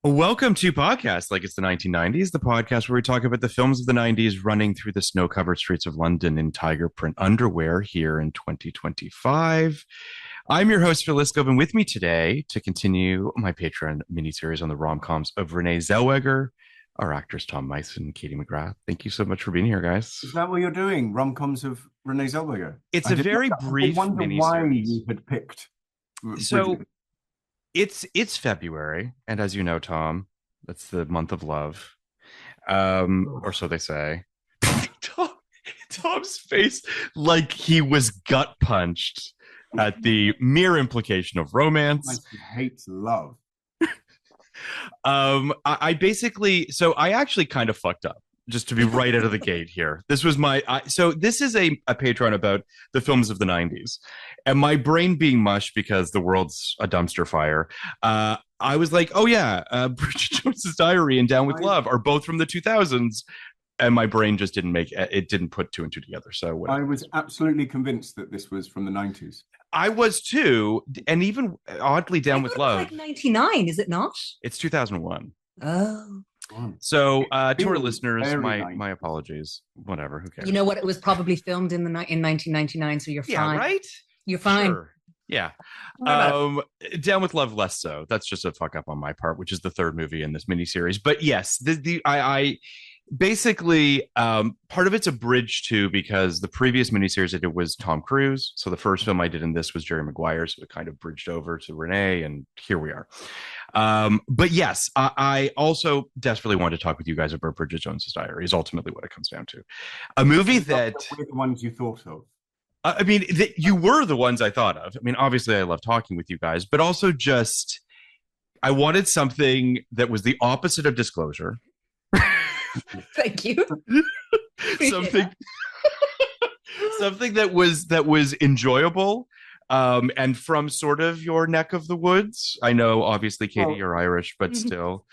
Welcome to Podcast Like It's the 1990s, the podcast where we talk about the films of the 90s running through the snow-covered streets of London in tiger print underwear here in 2025. I'm your host, Phil Liskov, and with me today to continue my Patreon miniseries on the rom-coms of Renee Zellweger, our actors Tom Mison and Katie McGrath. Thank you so much for being here, guys. Is that what you're doing? Rom-coms of Renee Zellweger? It's a very brief I wonder miniseries. why you had picked Bridget. It's February, and as you know, Tom, that's the month of love, or so they say. Tom's face, like he was gut punched at the mere implication of romance. He hates love. I actually kind of fucked up. Just to be right out of the gate here. This was this is a Patreon about the films of the 90s. And my brain being mush because the world's a dumpster fire. I was like, oh yeah, Bridget Jones's Diary and Down with Love are both from the 2000s. And my brain just didn't put two and two together. So whatever. I was absolutely convinced that this was from the 90s. I was too. And even oddly, Down with Love. It's like 99, is it not? It's 2001. Oh. So to our listeners, my apologies. Whatever, who cares? You know what? It was probably filmed in 1999, so you're fine. Yeah, right? You're fine. Sure. Yeah. Down with Love, less so. That's just a fuck up on my part, which is the third movie in this miniseries. But yes, I basically part of it's a bridge too, because the previous miniseries I did was Tom Cruise. So the first film I did in this was Jerry Maguire, so it kind of bridged over to Renee, and here we are. But yes, I also desperately wanted to talk with you guys about Bridget Jones's Diary is ultimately what it comes down to. A movie that were the ones you thought of. I mean, you were the ones I thought of. I mean, obviously I love talking with you guys, but also just I wanted something that was the opposite of Disclosure. Thank you. something that was enjoyable, and from sort of your neck of the woods. I know, obviously, Katie, you're Irish, but still,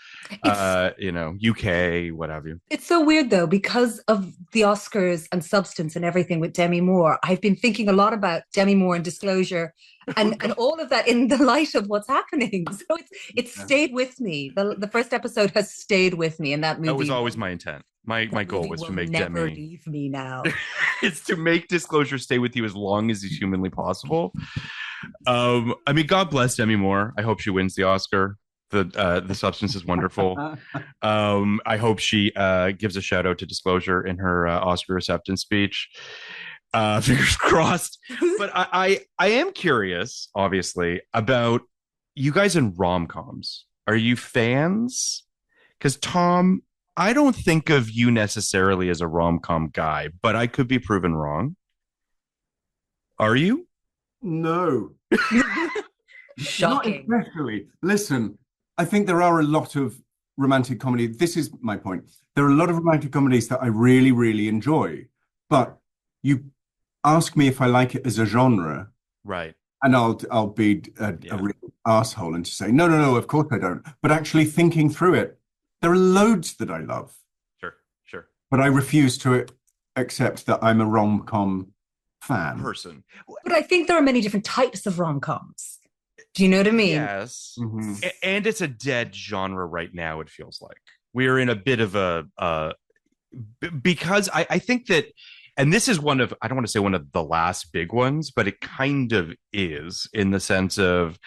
UK, what have you. It's so weird though, because of the Oscars and substance and everything with Demi Moore. I've been thinking a lot about Demi Moore and Disclosure, and all of that in the light of what's happening. So it's stayed with me. The first episode has stayed with me, and that movie. That was always my intent. My goal was to make never Demi leave me now. It's to make Disclosure stay with you as long as is humanly possible. I mean, God bless Demi Moore. I hope she wins the Oscar. The substance is wonderful. I hope she gives a shout out to Disclosure in her Oscar acceptance speech. Fingers crossed. But I am curious, obviously, about you guys in rom-coms. Are you fans? Because Tom, I don't think of you necessarily as a rom-com guy, but I could be proven wrong. Are you? No. Shocking. Not especially. Listen, I think there are a lot of romantic comedy. This is my point. There are a lot of romantic comedies that I really, really enjoy. But you ask me if I like it as a genre. Right. And I'll be a real asshole and to say, no, of course I don't. But actually thinking through it, there are loads that I love. Sure. But I refuse to accept that I'm a rom-com fan. Person. But I think there are many different types of rom-coms. Do you know what I mean? Yes. Mm-hmm. And it's a dead genre right now, it feels like. We're in a bit of because I think that, and this is one of, I don't want to say one of the last big ones, but it kind of is, in the sense of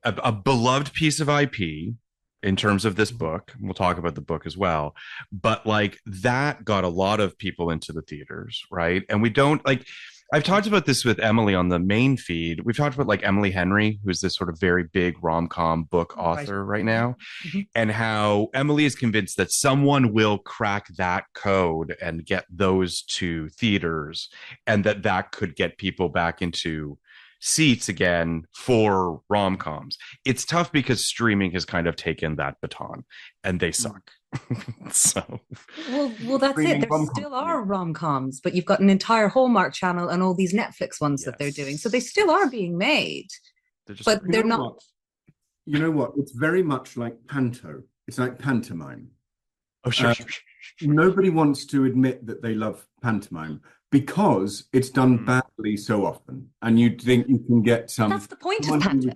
a beloved piece of IP in terms of this book. We'll talk about the book as well, but like that got a lot of people into the theaters, right? And we don't, like, I've talked about this with Emily on the main feed. We've talked about like Emily Henry, who's this sort of very big rom-com book author right now, and how Emily is convinced that someone will crack that code and get those to theaters, and that could get people back into seats again for rom-coms. It's tough because streaming has kind of taken that baton, and they suck. So well that's it. There still are rom-coms, but you've got an entire Hallmark channel and all these Netflix ones that they're doing, so they still are being made, but they're not. You know what, it's very much like panto. It's like pantomime. Oh sure. Nobody wants to admit that they love pantomime because it's done badly so often, and you think you can get some. That's the point of panto.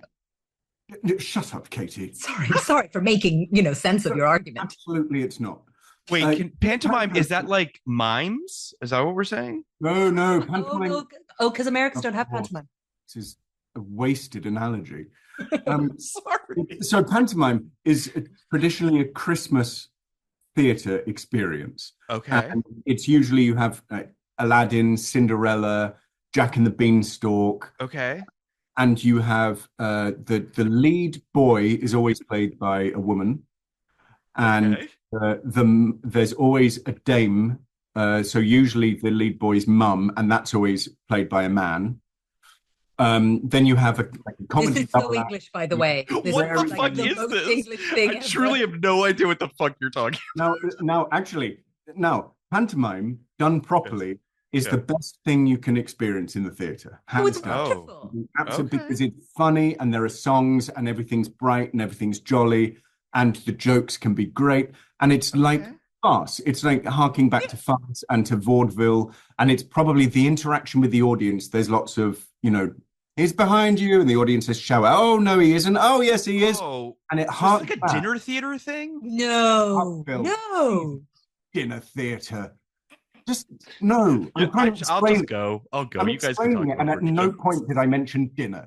Shut up, Katie. Sorry for making, sense of your argument. Absolutely, it's not. Wait, pantomime, is that like mimes? Is that what we're saying? No, pantomime. Because Americans don't have pantomime. This is a wasted analogy. Sorry. So pantomime is traditionally a Christmas theatre experience. Okay. And it's usually you have Aladdin, Cinderella, Jack and the Beanstalk. Okay. And you have the lead boy is always played by a woman. And there's always a dame. So usually the lead boy's mum, and that's always played by a man. Then you have a comedy. This is so English, by the way. What the fuck is this? I truly have no idea what the fuck you're talking about. Now, pantomime done properly is the best thing you can experience in the theatre. It's wonderful. Absolutely, because it's funny and there are songs and everything's bright and everything's jolly and the jokes can be great. And it's like farce. It's like harking back to farce and to vaudeville. And it's probably the interaction with the audience. There's lots of, he's behind you, and the audience says, shout out, oh, no, he isn't. Oh, yes, he is. And it harks like a dinner theater thing? No. Dinner theater. Just no. I'll just go. I'll go. You guys can talk it, and at no point did I mention dinner.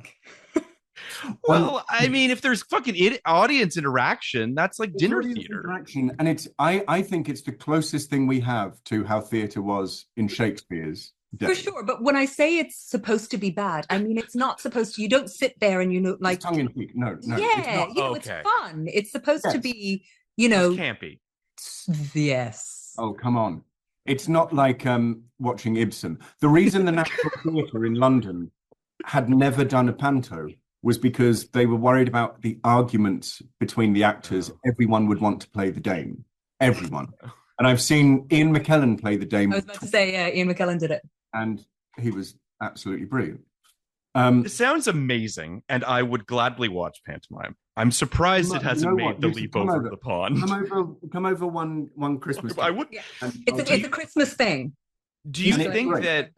Well, I mean, if there's fucking audience interaction, that's like dinner theater. Interaction, and it's I think it's the closest thing we have to how theater was in Shakespeare's day. For sure, but when I say it's supposed to be bad, I mean it's not supposed to. You don't sit there and it's tongue in cheek. No. Yeah, it's fun. It's supposed to be, it's campy. Yes. Oh, come on. It's not like watching Ibsen. The reason the National Theatre in London had never done a panto was because they were worried about the arguments between the actors. Everyone would want to play the dame. Everyone. And I've seen Ian McKellen play the dame. I was about to say, Ian McKellen did it. And he was absolutely brilliant. It sounds amazing, and I would gladly watch pantomime. I'm surprised it hasn't made the leap over the pond. Come over one Christmas. I would. Yeah. It's a Christmas thing. Do you think that?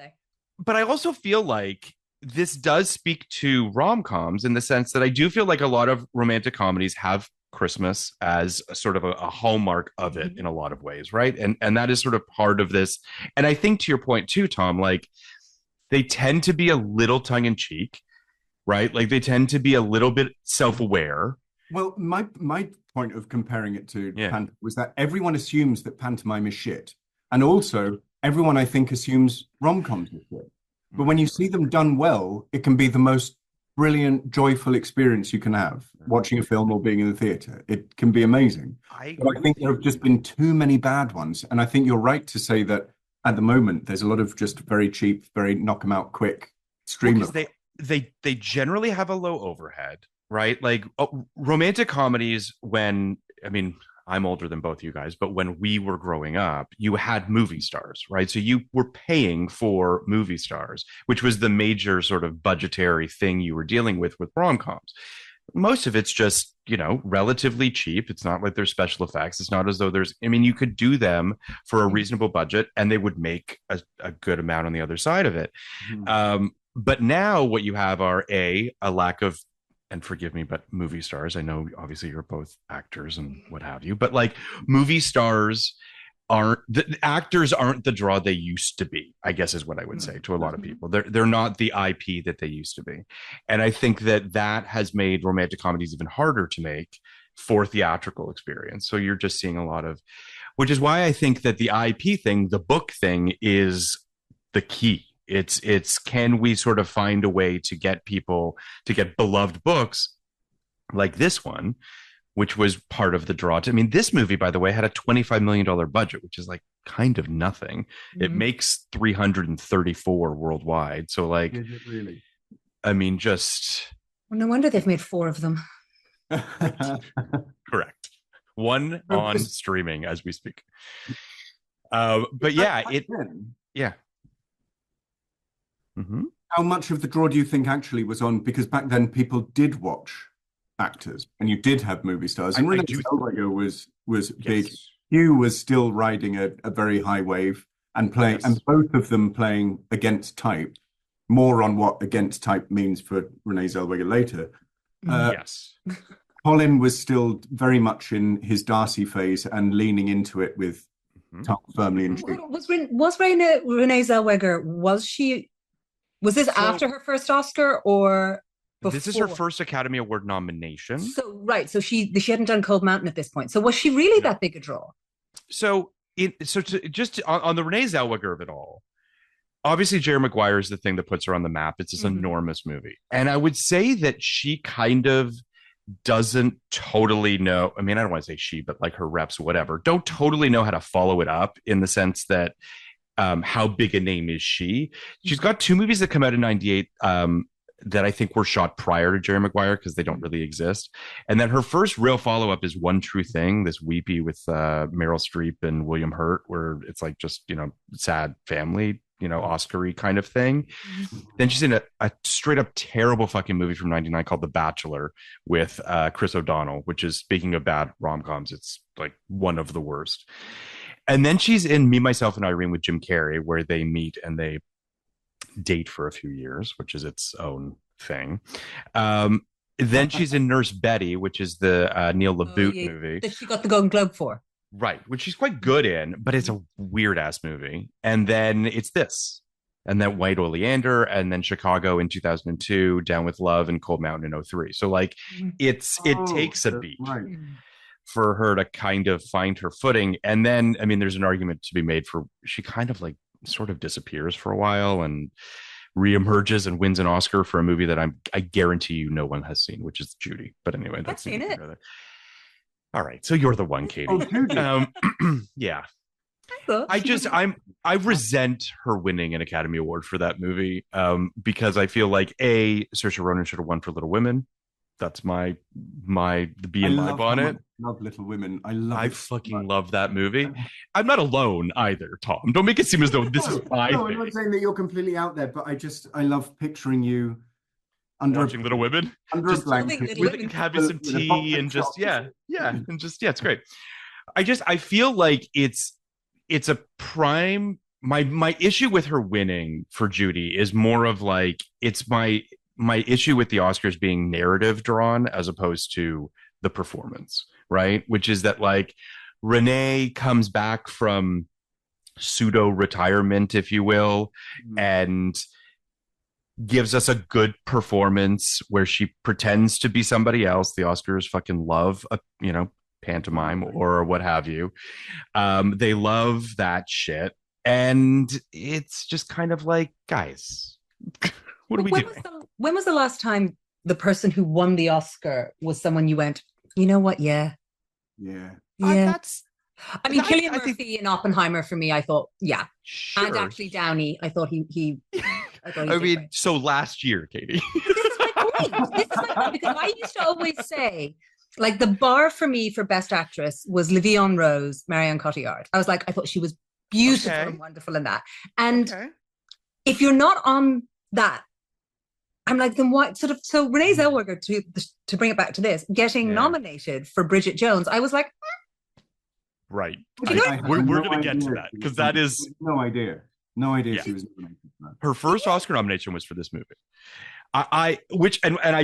But I also feel like this does speak to rom-coms in the sense that I do feel like a lot of romantic comedies have Christmas as a sort of a hallmark of it in a lot of ways, right? And that is sort of part of this. And I think to your point too, Tom, like they tend to be a little tongue-in-cheek, right? Like they tend to be a little bit self-aware. Well, my point of comparing it to pantomime was that everyone assumes that pantomime is shit. And also, everyone, I think, assumes rom-coms are shit. But when you see them done well, it can be the most brilliant, joyful experience you can have, watching a film or being in the theatre. It can be amazing. I think there have just been too many bad ones. And I think you're right to say that at the moment, there's a lot of just very cheap, very knock them out quick streamers. They generally have a low overhead, right? Like romantic comedies I'm older than both you guys, but when we were growing up, you had movie stars, right? So you were paying for movie stars, which was the major sort of budgetary thing you were dealing with rom-coms. Most of it's just, relatively cheap. It's not like there's special effects. It's not as though you could do them for a reasonable budget and they would make a good amount on the other side of it. Mm-hmm. But now what you have are a lack of, and forgive me, but movie stars. I know obviously you're both actors and what have you, but like movie stars the actors aren't the draw they used to be, I guess is what I would say to a lot of people. They're not the IP that they used to be. And I think that has made romantic comedies even harder to make for theatrical experience. So you're just seeing a lot of, which is why I think that the IP thing, the book thing is the key. It's can we sort of find a way to get people to get beloved books like this one, which was part of the draw. This movie, by the way, had a $25 million budget, which is like kind of nothing. Mm-hmm. It makes 334 worldwide. So like, is it really? Just. Well, no wonder they've made 4 of them. Correct. One on streaming as we speak. But yeah, yeah. Mm-hmm. How much of the draw do you think actually was on? Because back then people did watch actors, and you did have movie stars. And Renee Zellweger was big. Hugh was still riding a very high wave and playing, and both of them playing against type. More on what against type means for Renee Zellweger later. Yes. Colin was still very much in his Darcy phase and leaning into it with tongue firmly in cheek. Was Renee Zellweger, was this after her first Oscar or before? This is her first Academy Award nomination. So she hadn't done Cold Mountain at this point. So was she really that big a draw? So just on the Renee Zellweger of it all, obviously Jerry Maguire is the thing that puts her on the map. It's this enormous movie. And I would say that she kind of doesn't totally know. I mean, I don't want to say she, but like her reps, whatever, don't totally know how to follow it up in the sense that how big a name is she? She's got 2 movies that come out in 98 that I think were shot prior to Jerry Maguire because they don't really exist. And then her first real follow-up is One True Thing, this weepy with Meryl Streep and William Hurt, where it's like just, sad family, Oscar-y kind of thing. Then she's in a straight up terrible fucking movie from 99 called The Bachelor with Chris O'Donnell, which is, speaking of bad rom-coms, it's like one of the worst. And then she's in Me, Myself, and Irene with Jim Carrey, where they meet and they date for a few years, which is its own thing. Then she's in Nurse Betty, which is the Neil LaBute movie that she got the Golden Globe for. Right, which she's quite good in, but it's a weird ass movie. And then it's this, and then White Oleander, and then Chicago in 2002, Down with Love, and Cold Mountain in 2003. So like it takes a beat for her to kind of find her footing. And then, I mean, there's an argument to be made for she kind of like sort of disappears for a while and reemerges and wins an Oscar for a movie that I guarantee you no one has seen, which is Judy. But anyway, I've seen it. All right, so you're the one, Katie. Yeah. I resent her winning an Academy Award for that movie because I feel like Saoirse Ronan should have won for Little Women. That's the bee in my bonnet. I love Little Women. I fucking love that movie. I'm not alone either, Tom. Don't make it seem as though this is my thing. I'm not saying that you're completely out there, but I love picturing you watching Little Women, under a blanket, with having some tea and just it's great. I feel like it's a prime. My issue with her winning for Judy is more of like it's my issue with the Oscars being narrative drawn as opposed to the performance, right? Which is that like Renee comes back from pseudo retirement, if you will, and gives us a good performance where she pretends to be somebody else. The Oscars fucking love a pantomime or what have you. They love that shit, and it's just kind of like, guys, what are we doing? When was the last time the person who won the Oscar was someone you went, you know what? Yeah. I mean, Cillian Murphy in Oppenheimer for me, I thought, yeah. Sure. And actually Downey, I thought he so last year, Katie. This is my point. Because I used to always say, like, the bar for me for Best Actress was Le'Veon Rose, Marion Cotillard. I thought she was beautiful and wonderful in that. And if you're not on that, I'm like, then why? So Renee Zellweger, to bring it back to this, getting nominated for Bridget Jones, I was like, right. We're going to get to that because that is no idea she was nominated for that. Her first Oscar nomination was for this movie. I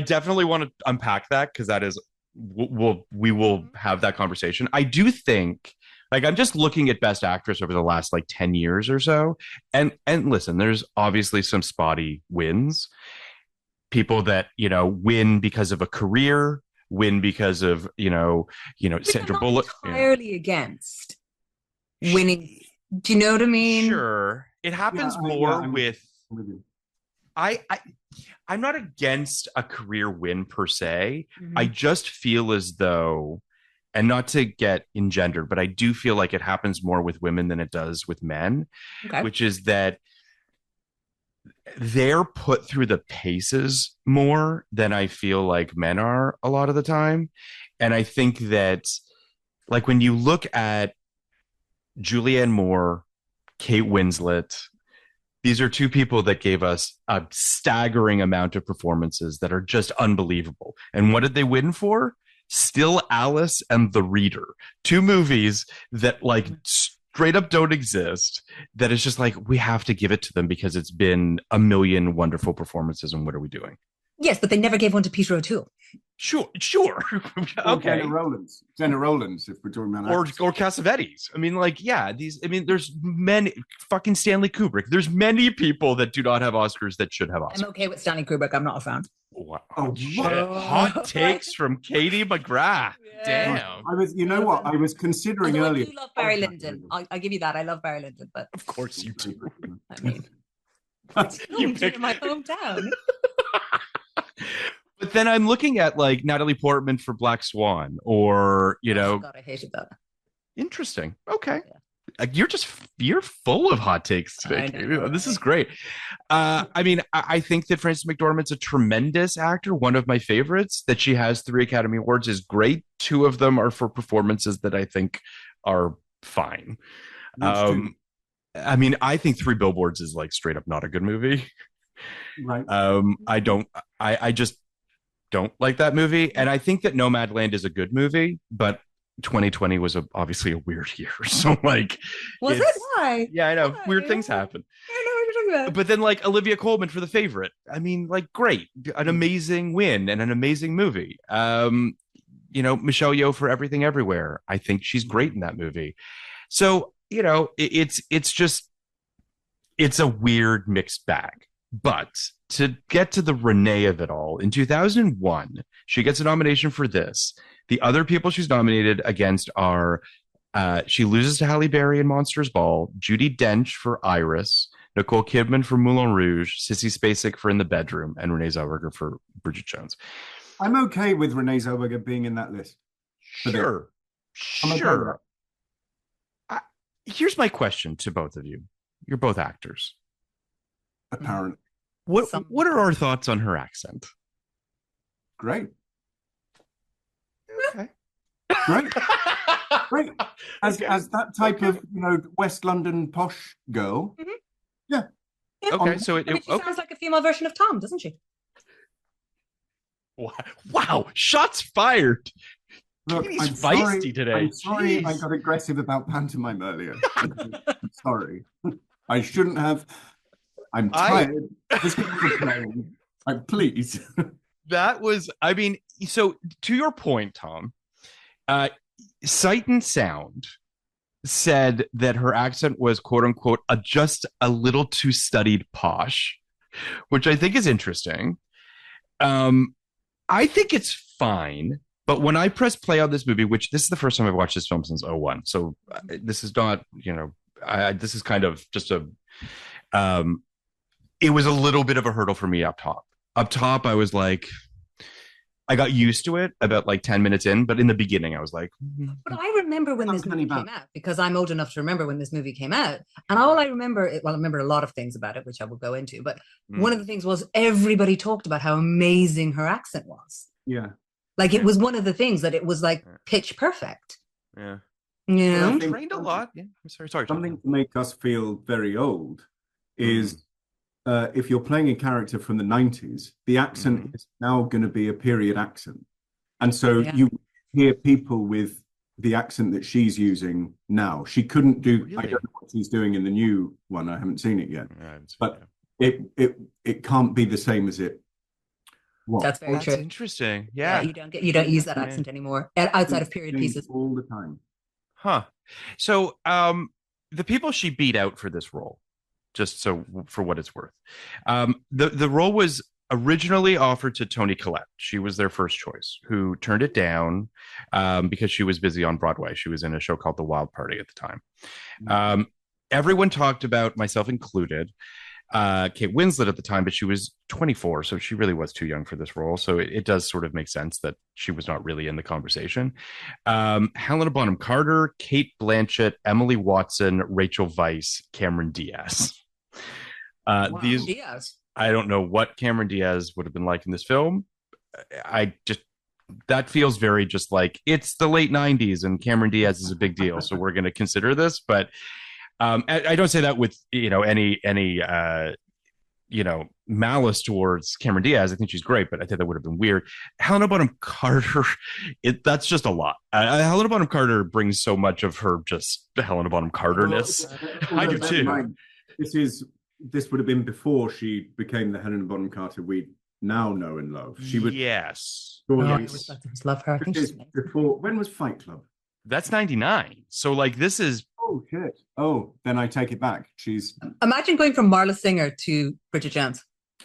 definitely want to unpack that because that is we will have that conversation. I do think, like, I'm just looking at Best Actress over the last like 10 years or so, and listen, there's obviously some spotty wins. People that win because of a career, win because of Sandra Bullock. Entirely against winning. Do you know what I mean? Sure, it happens more with. I'm not against a career win per se. I just feel as though, and not to get engendered, but I do feel like it happens more with women than it does with men, which is that they're put through the paces more than I feel like men are a lot of the time. And I think that, like, when you look at Julianne Moore, Kate Winslet, these are two people that gave us a staggering amount of performances that are just unbelievable. And what did they win for? Still Alice and The Reader, two movies that like straight up don't exist, that is just like, we have to give it to them because it's been a million wonderful performances, and what are we doing? Yes, but they never gave one to Peter O'Toole. Sure. Okay. Jenna Rowlands, if we're talking about or Cassavetes. I mean, like, yeah, there's many fucking Stanley Kubrick. There's many people that do not have Oscars that should have Oscars. I'm okay with Stanley Kubrick. I'm not a fan. Wow. Oh, shit. Hot takes from Katie McGrath. Yeah. Damn. I was considering Although earlier. I do love Barry Lyndon. I'll give you that. I love Barry Lyndon, but of course you do. I mean, you pick my hometown. But then I'm looking at like Natalie Portman for Black Swan, or God, I hated that. Interesting. Okay. Yeah. You're full of hot takes today. This is great. I mean, I think that Frances McDormand's a tremendous actor. One of my favorites. That she has 3 Academy Awards is great. 2 of them are for performances that I think are fine. I mean, I think 3 Billboards is like straight up not a good movie. Right. I just don't like that movie, and I think that Nomadland is a good movie, but 2020 was obviously a weird year. So like, was it? Why? Yeah, I know. Why? Weird things happen. I don't know what you're talking about. But then like Olivia Colman for The Favorite. I mean, like, great, an amazing win and an amazing movie. Michelle Yeoh for Everything Everywhere. I think she's great in that movie. So it's a weird mixed bag. But to get to the Renee of it all, in 2001, she gets a nomination for this. The other people she's nominated against are she loses to Halle Berry in Monsters Ball, Judi Dench for Iris, Nicole Kidman for Moulin Rouge, Sissy Spacek for In the Bedroom, and Renee Zellweger for Bridget Jones. I'm okay with Renee Zellweger being in that list. Sure. Here's my question to both of you. You're both actors. Apparently. What are our thoughts on her accent? Great. Okay. Great. As that type of West London posh girl. Mm-hmm. Yeah. Okay, so she sounds like a female version of Tom, doesn't she? Wow! Shots fired. Look, Katie's I'm feisty today. I'm sorry Jeez. I got aggressive about pantomime earlier. I'm sorry. I shouldn't have. I'm tired. Please. That was, I mean, so to your point, Tom, Sight and Sound said that her accent was quote unquote just a little too studied posh, which I think is interesting. I think it's fine, but when I press play on this movie, which this is the first time I've watched this film since 01, so this is not, this is kind of just it was a little bit of a hurdle for me up top. Up top, I was like, I got used to it about like 10 minutes in, but in the beginning, I was like, But I remember when this movie came out, because I'm old enough to remember when this movie came out. And all I remember, I remember a lot of things about it, which I will go into, but one of the things was everybody talked about how amazing her accent was. Yeah. Like it was one of the things that it was like pitch perfect. Yeah. Yeah. Trained a lot. Yeah. I'm sorry. Something to make us feel very old is if you're playing a character from the 90s, the accent is now going to be a period accent. And so you hear people with the accent that she's using now. She couldn't do, I don't know what she's doing in the new one. I haven't seen it yet. But it can't be the same as it was. That's very true. Interesting. Yeah. You don't use that accent anymore outside of period pieces. All the time. Huh. So the people she beat out for this role, just so for what it's worth. The role was originally offered to Toni Collette. She was their first choice, who turned it down because she was busy on Broadway. She was in a show called The Wild Party at the time. Everyone talked about, myself included, Kate Winslet at the time, but she was 24, so she really was too young for this role. So it does sort of make sense that she was not really in the conversation. Helena Bonham Carter, Kate Blanchett, Emily Watson, Rachel Weisz, Cameron Diaz. Diaz. I don't know what Cameron Diaz would have been like in this film. That feels very just like it's the late 90s and Cameron Diaz is a big deal, so we're going to consider this. But I don't say that with any malice towards Cameron Diaz. I think she's great, but I think that would have been weird. Helena Bonham Carter, that's just a lot. Helena Bonham Carter brings so much of her just Helena Bonham Carter-ness. I do too. This would have been before she became the Helena Bonham Carter we now know and love. She was Yes. Oh, I Yes. always love her. I think she's amazing. before. When was Fight Club? That's 99. So like this is Oh shit. Oh, then I take it back. She's Imagine going from Marla Singer to Bridget Jones.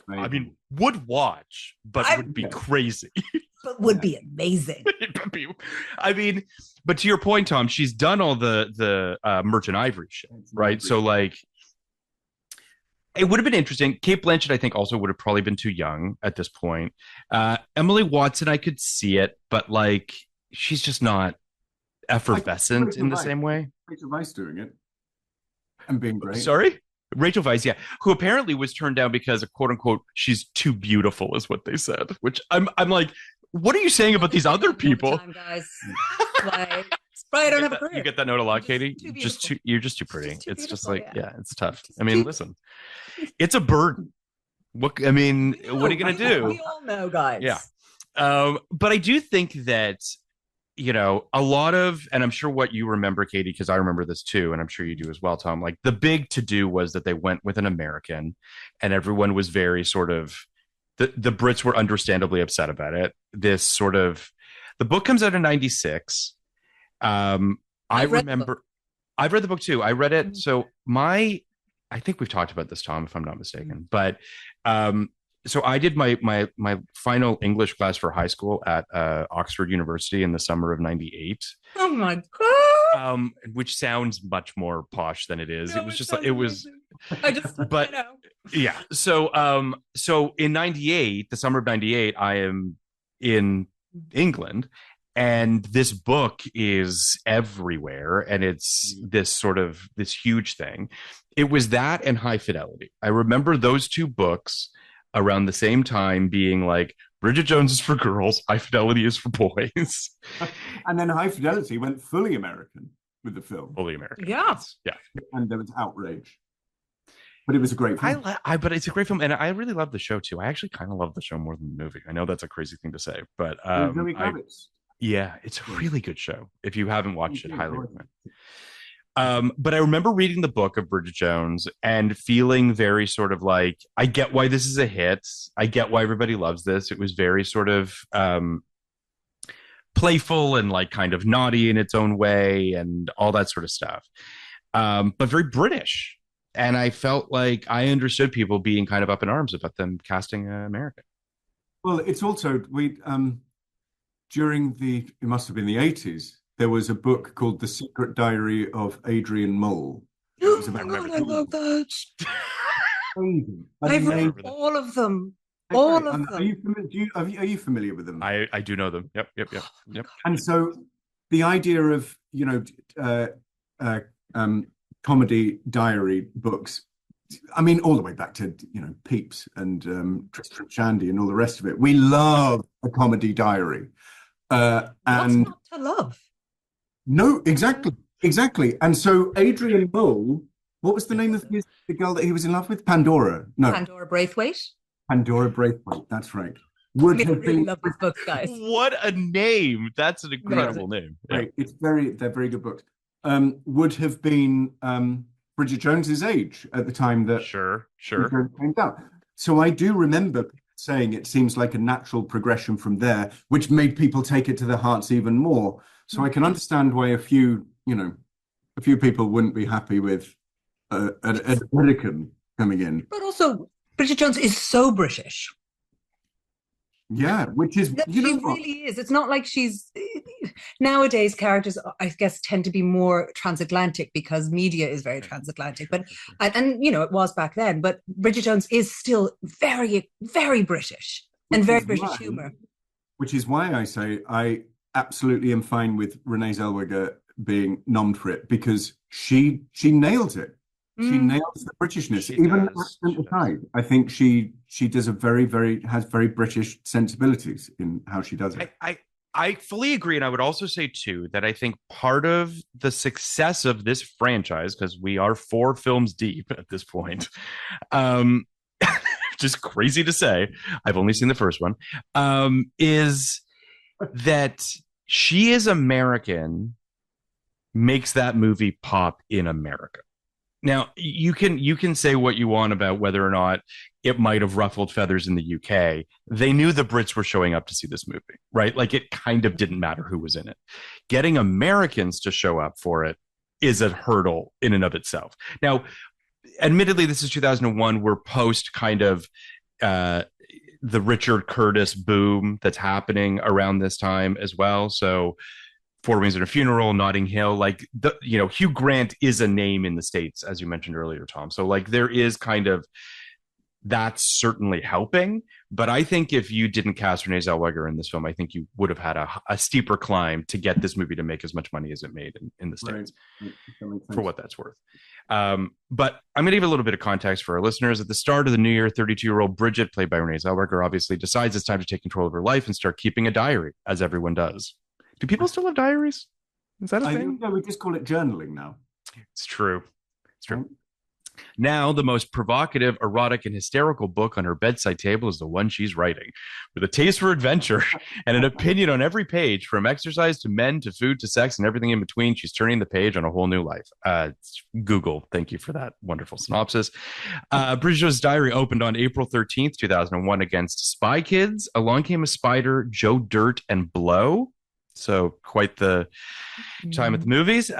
I mean, would watch, but would be crazy. But would be amazing. I mean, but to your point, Tom, she's done all the Merchant Ivory shit, right? So like, it would have been interesting. Kate Blanchett, I think, also would have probably been too young at this point. Emily Watson, I could see it, but like, she's just not effervescent in the same way. Rachel Weisz doing it and being great. Sorry? Rachel Weisz, yeah, who apparently was turned down because of quote unquote she's too beautiful, is what they said. Which I'm like, what are you saying about these other people? Time, guys. Like, I don't have a career. You get that note a lot, Katie. You're just too pretty. It's just like, yeah, it's tough. I mean, listen, it's a burden. What I mean, what are you gonna do? We all know, guys. Yeah, but I do think that, you know, a lot of, and I'm sure what you remember, Katie, because I remember this too, and I'm sure you do as well, Tom, like the big to do was that they went with an American and everyone was very sort of, the Brits were understandably upset about it. This sort of, the book comes out in 96. I remember, I've read the book too. I read it. So I think we've talked about this, Tom, if I'm not mistaken, but so I did my final English class for high school at Oxford University in the summer of 98. Oh my God. Which sounds much more posh than it is. No, it was just like, it was, but I know. yeah. So in 98, the summer of 98, I am in England and this book is everywhere. And it's this huge thing. It was that and High Fidelity. I remember those two books around the same time being like, Bridget Jones is for girls, High Fidelity is for boys. And then High Fidelity went fully American with the film. Fully American. Yeah. Yeah. And there was outrage. But it was a great film. But it's a great film. And I really love the show too. I actually kind of love the show more than the movie. I know that's a crazy thing to say, but yeah, it's a really good show. If you haven't watched it, highly recommend. But I remember reading the book of Bridget Jones and feeling very sort of like, I get why this is a hit. I get why everybody loves this. It was very sort of playful and like kind of naughty in its own way and all that sort of stuff. But very British. And I felt like I understood people being kind of up in arms about them casting American. Well, it's also, during it must have been the 80s, there was a book called The Secret Diary of Adrian Mole. Oh my God, I love that. I've read all of them. All of them. Are you familiar with them? I do know them. Yep. And so the idea of, comedy diary books, I mean, all the way back to, Peeps and Tristram Shandy and all the rest of it. We love a comedy diary. And what's not to love? No, exactly. And so Adrian Mole, what was the name of the girl that he was in love with? Pandora. No. Pandora Braithwaite. Pandora Braithwaite, that's right. Really love this book, guys. What a name. That's an incredible name. Yeah. Right. They're very good books. Would have been Bridget Jones's age at the time that Sure. came out. So I do remember saying it seems like a natural progression from there, which made people take it to their hearts even more. So I can understand why a few people wouldn't be happy with an American coming in. But also, Bridget Jones is so British. Yeah, which is, she really is. It's not like she's nowadays characters, I guess, tend to be more transatlantic because media is very transatlantic. But and it was back then. But Bridget Jones is still very, very British and very British humor. Which is why I say I absolutely am fine with Renee Zellweger being nommed for it, because she nails it. She nails the Britishness, even accent aside. I think she does has very British sensibilities in how she does it. I fully agree, and I would also say too that I think part of the success of this franchise, because we are 4 films deep at this point, just crazy to say, I've only seen the first one, is that she is American makes that movie pop in America. Now, you can say what you want about whether or not it might have ruffled feathers in the UK. They knew the Brits were showing up to see this movie, right? Like it kind of didn't matter who was in it. Getting Americans to show up for it is a hurdle in and of itself. Now, admittedly, this is 2001. We're post kind of uh, the Richard Curtis boom that's happening around this time as well. So Four Wings and a Funeral, Notting Hill, like Hugh Grant is a name in the States, as you mentioned earlier, Tom. So like there is kind of that's certainly helping. But I think if you didn't cast Renee Zellweger in this film, I think you would have had a steeper climb to get this movie to make as much money as it made in the States, for what that's worth. But I'm going to give a little bit of context for our listeners. At the start of the new year, 32-year-old Bridget, played by Renee Zellweger, obviously decides it's time to take control of her life and start keeping a diary, as everyone does. Do people still have diaries? Is that a thing? No, we just call it journaling now. It's true. It's true. Now, the most provocative, erotic, and hysterical book on her bedside table is the one she's writing. With a taste for adventure and an opinion on every page, from exercise to men to food to sex and everything in between, she's turning the page on a whole new life. Google, thank you for that wonderful synopsis. Bridget's diary opened on April 13th, 2001 against Spy Kids, Along Came a Spider, Joe Dirt, and Blow. So quite the time at the movies.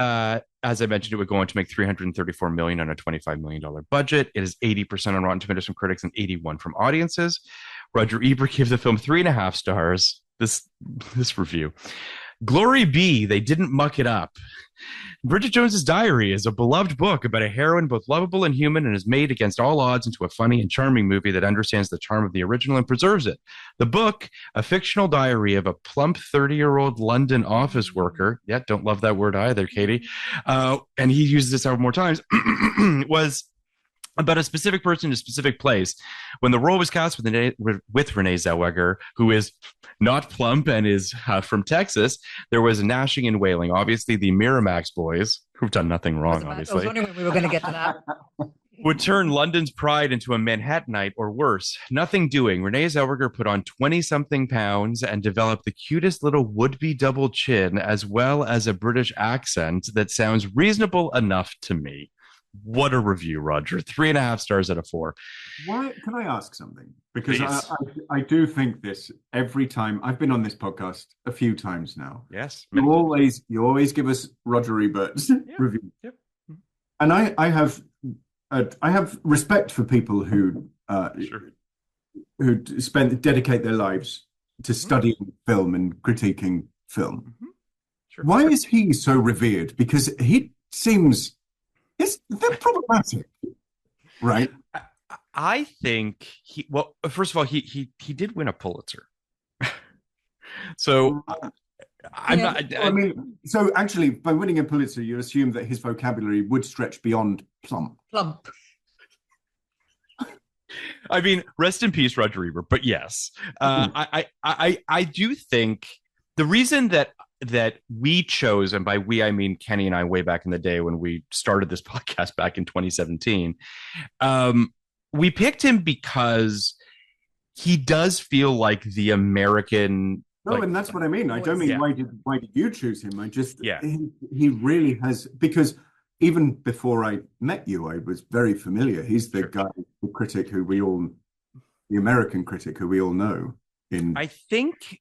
As I mentioned, it would go on to make $334 million on a $25 million budget. It is 80% on Rotten Tomatoes from critics and 81% from audiences. Roger Ebert gave the film 3.5 stars. This review. Glory be, they didn't muck it up. Bridget Jones's Diary is a beloved book about a heroine both lovable and human, and is made against all odds into a funny and charming movie that understands the charm of the original and preserves it. The book, a fictional diary of a plump 30-year-old London office worker, don't love that word either, Katie, and he uses this several more times, was about a specific person in a specific place. When the role was cast with Renee Zellweger, who is not plump and is from Texas, there was a gnashing and wailing. Obviously, the Miramax boys, who've done nothing wrong, obviously. I was wondering when we were going to get to that. Would turn London's pride into a Manhattanite or worse. Nothing doing. Renee Zellweger put on 20-something pounds and developed the cutest little would-be double chin, as well as a British accent that sounds reasonable enough to me. What a review, Roger. 3.5 stars out of 4. Why can I ask something? Because I do think this every time. I've been on this podcast a few times now. Yes. You always give us Roger Ebert's review. Yep. And I have respect for people who dedicate their lives to studying film and critiquing film. Mm-hmm. Sure. Why is he so revered? Because he seems they're problematic, right? I think first of all, he did win a Pulitzer. So so actually, by winning a Pulitzer, you assume that his vocabulary would stretch beyond plump. Plump. I mean, rest in peace, Roger Ebert. But yes, I do think the reason that we chose, and by we I mean Kenny and I, way back in the day when we started this podcast back in 2017, we picked him because he does feel like the American. No, and that's what I mean. I don't mean why did you choose him? I just he really has, because even before I met you, I was very familiar. He's the guy, the American critic who we all know. I think.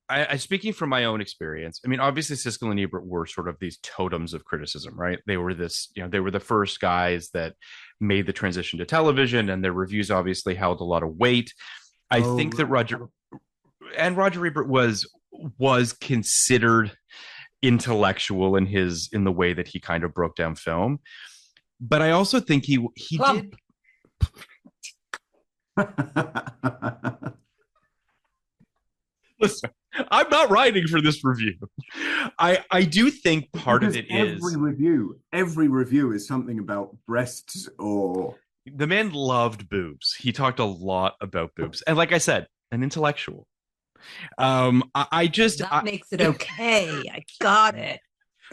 I speaking from my own experience, I mean, obviously Siskel and Ebert were sort of these totems of criticism, right? They were they were the first guys that made the transition to television, and their reviews obviously held a lot of weight. I think that Roger Ebert was considered intellectual in the way that he kind of broke down film. But I also think he did. Listen, I'm not writing for this review. I do think part of it is every review is something about breasts, or the man loved boobs. He talked a lot about boobs, and like I said, an intellectual. That makes it okay. I got it.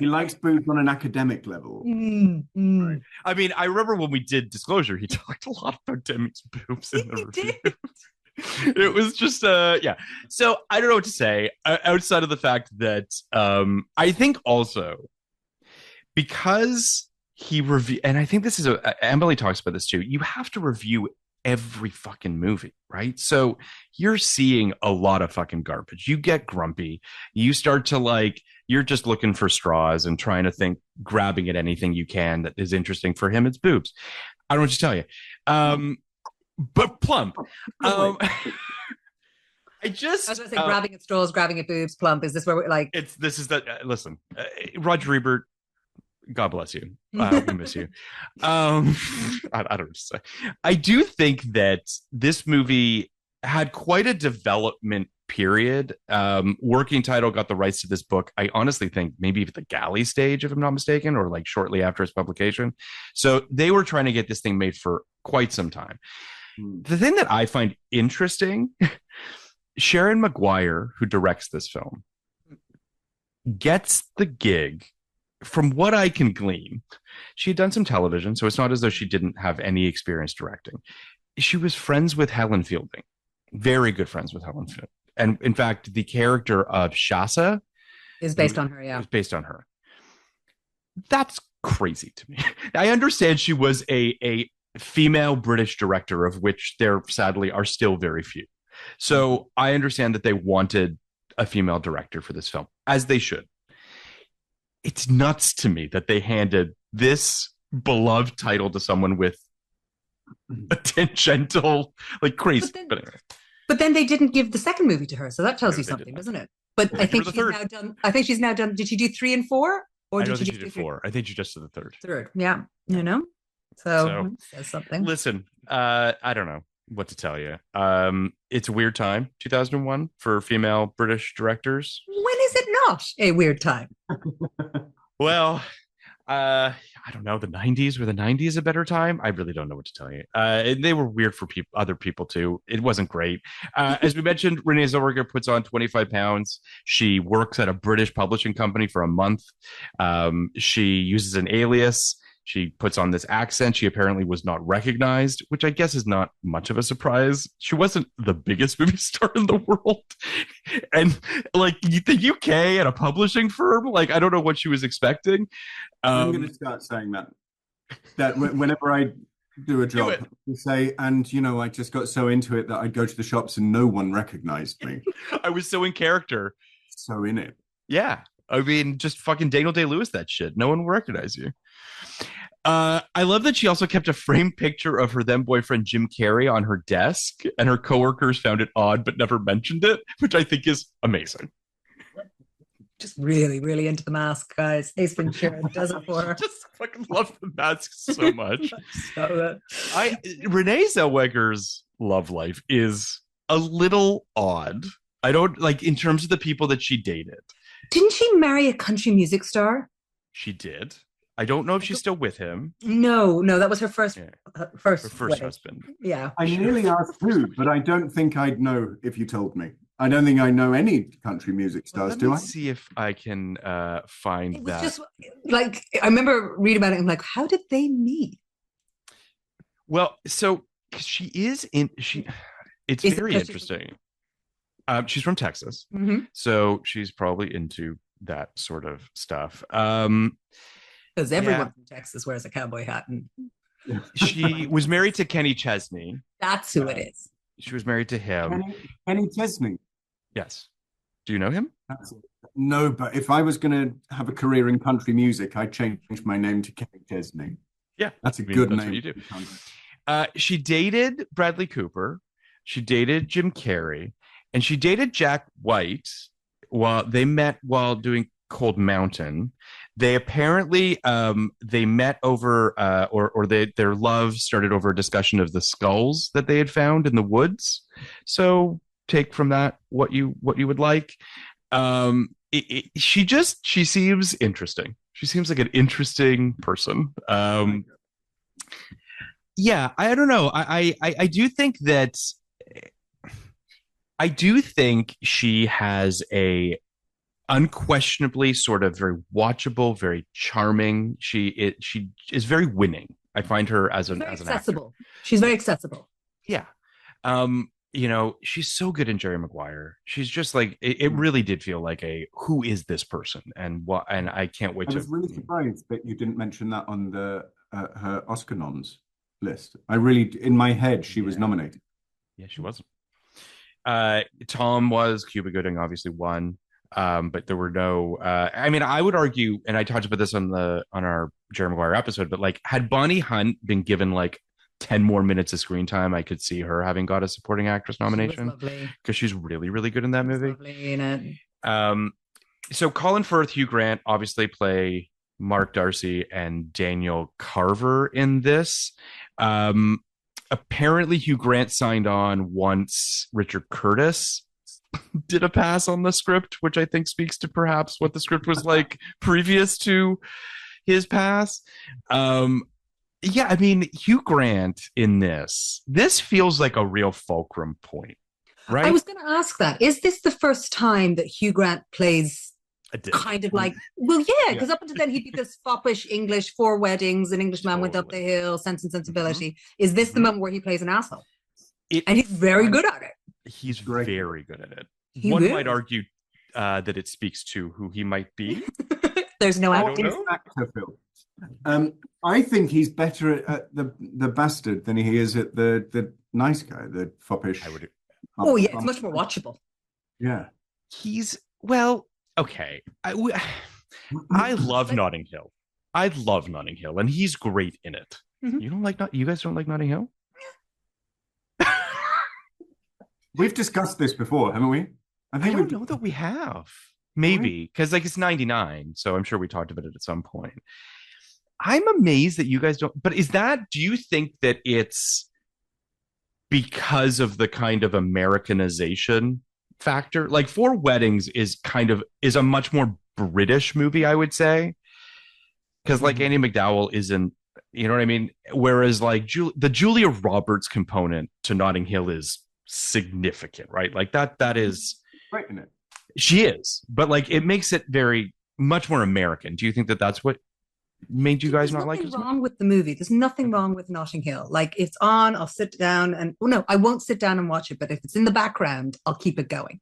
He likes boobs on an academic level. Right. I mean, I remember when we did Disclosure, he talked a lot about Demi's boobs in the review. It was just so I don't know what to say outside of the fact that I think also because he review, and I think this is Emily talks about this too. You have to review every fucking movie, right? So you're seeing a lot of fucking garbage. You get grumpy. You start to like, you're just looking for straws and trying to think, grabbing at anything you can that is interesting. For him, it's boobs. I don't know what to tell you. But plump. I I was just going to say grabbing at straws, grabbing at boobs, plump. Is this where we're like? it's this is that listen, Roger Ebert, God bless you. We miss you. I don't know what to say. I do think that this movie had quite a development period. Working Title got the rights to this book. I honestly think maybe at the galley stage, if I'm not mistaken, or like shortly after its publication. So they were trying to get this thing made for quite some time. The thing that I find interesting, Sharon Maguire, who directs this film, gets the gig. From what I can glean, she had done some television, so it's not as though she didn't have any experience directing. She was friends with Helen Fielding, very good friends with Helen Fielding. And in fact, the character of Shasa Is based on her, yeah. is based on her. That's crazy to me. I understand she was a female British director, of which there sadly are still very few. So I understand that they wanted a female director for this film, as they should. It's nuts to me that they handed this beloved title to someone with a tangential, like crazy. But then they didn't give the second movie to her, so that tells No, you they something, didn't. doesn't it? But I think the she's third. now done. I think she's now done. Did she do 3 and 4, or I did don't she think she just did do 4. I think she just did the third. third? Yeah, you know. So says something. Listen, I don't know what to tell you. It's a weird time, 2001, for female British directors. When is it not a weird time? Well, I don't know. The 90s, were the 90s a better time? I really don't know what to tell you. They were weird for other people too. It wasn't great. As we mentioned, Renee Zellweger puts on 25 pounds. She works at a British publishing company for a month. She uses an alias. She puts on this accent. She apparently was not recognized, which I guess is not much of a surprise. She wasn't the biggest movie star in the world. And like the UK and a publishing firm, like I don't know what she was expecting. I'm going to start saying that whenever I do a job, I say, and you know, I just got so into it that I'd go to the shops and no one recognized me. I was so in character. So in it. Yeah. I mean, just fucking Daniel Day-Lewis that shit. No one will recognize you. I love that she also kept a framed picture of her then boyfriend Jim Carrey on her desk, and her coworkers found it odd but never mentioned it, which I think is amazing. Just really, really into the mask, guys. Ace Ventura does it for her. Just fucking love the mask so much. So Renee Zellweger's love life is a little odd. I don't like in terms of the people that she dated. didn't she marry a country music star? She did. I don't know if she's still with him. No, that was her first Her first first husband. Yeah. I nearly asked who, but I don't think I'd know if you told me. I don't think I know any country music stars, do I? Let me see if I can find It was that. just like I remember reading about it. I'm like, how did they meet? Well, so she is in she. It's Is it very 'cause she's- interesting. She's from Texas, Mhm. so she's probably into that sort of stuff. Because everyone from Texas wears a cowboy hat, and She was married to Kenny Chesney. that's who it is. She was married to him. Kenny Chesney. Yes. Do you know him? No, but if I was going to have a career in country music, I'd change my name to Kenny Chesney. Yeah, That's a I mean, good that's name. what you do. She dated Bradley Cooper. She dated Jim Carrey, and she dated Jack White. While they met while doing Cold Mountain, they apparently they met over their love started over a discussion of the skulls that they had found in the woods. So take from that what you would like. She seems interesting. She seems like an interesting person. Yeah, I don't know. I do think that I do think she has a unquestionably sort of very watchable, very charming. She is very winning. I find her as an actor. Accessible. She's very accessible. Yeah. she's so good in Jerry Maguire. She's just like it really did feel like a who is this person and what, and I can't wait I to. was really surprised that you didn't mention that on the her Oscar noms list. I really, in my head, she was Yeah. nominated. Yeah, she wasn't. Tom was Cuba Gooding obviously won, but there were no. I mean, I would argue, and I talked about this on our Jerry Maguire episode, but like, had Bonnie Hunt been given like 10 more minutes of screen time, I could see her having got a supporting actress nomination because she's really, really good in that movie. Lovely in it. So Colin Firth, Hugh Grant obviously play Mark Darcy and Daniel Carver in this. Apparently Hugh Grant signed on once Richard Curtis did a pass on the script, which I think speaks to perhaps what the script was like previous to his pass. Yeah, I mean, Hugh Grant in this feels like a real fulcrum point, right? I was going to ask that. Is this the first time that Hugh Grant plays kind of like, well, yeah, because up until then he'd be this foppish English, Four Weddings, An Englishman Went Up the Hill, Sense and Sensibility. Is this the moment where he plays an asshole? And he's very good at it. He's very good at it. He One will. might argue that it speaks to who he might be. There's no acting. Actor film. I think he's better at the bastard than he is at the nice guy, the foppish. Oh yeah, it's much more watchable. Yeah, he's okay. I love Notting Hill. I love Notting Hill, and he's great in it. Mm-hmm. You guys don't like Notting Hill? We've discussed this before, haven't we? I don't know that we have. Maybe because it's 99, so I'm sure we talked about it at some point. I'm amazed that you guys don't. But do you think that it's because of the kind of Americanization factor? Like Four Weddings is a much more British movie, I would say, because like Andy McDowell isn't, you know what I mean? Whereas like the Julia Roberts component to Notting Hill is significant, right? Like that is right in it. She is, but like it makes it very much more American. Do you think that that's what made you guys not like it? There's nothing wrong with the movie. There's nothing wrong with Notting Hill. Like it's on, I'll sit down and no, I won't sit down and watch it, but if it's in the background, I'll keep it going.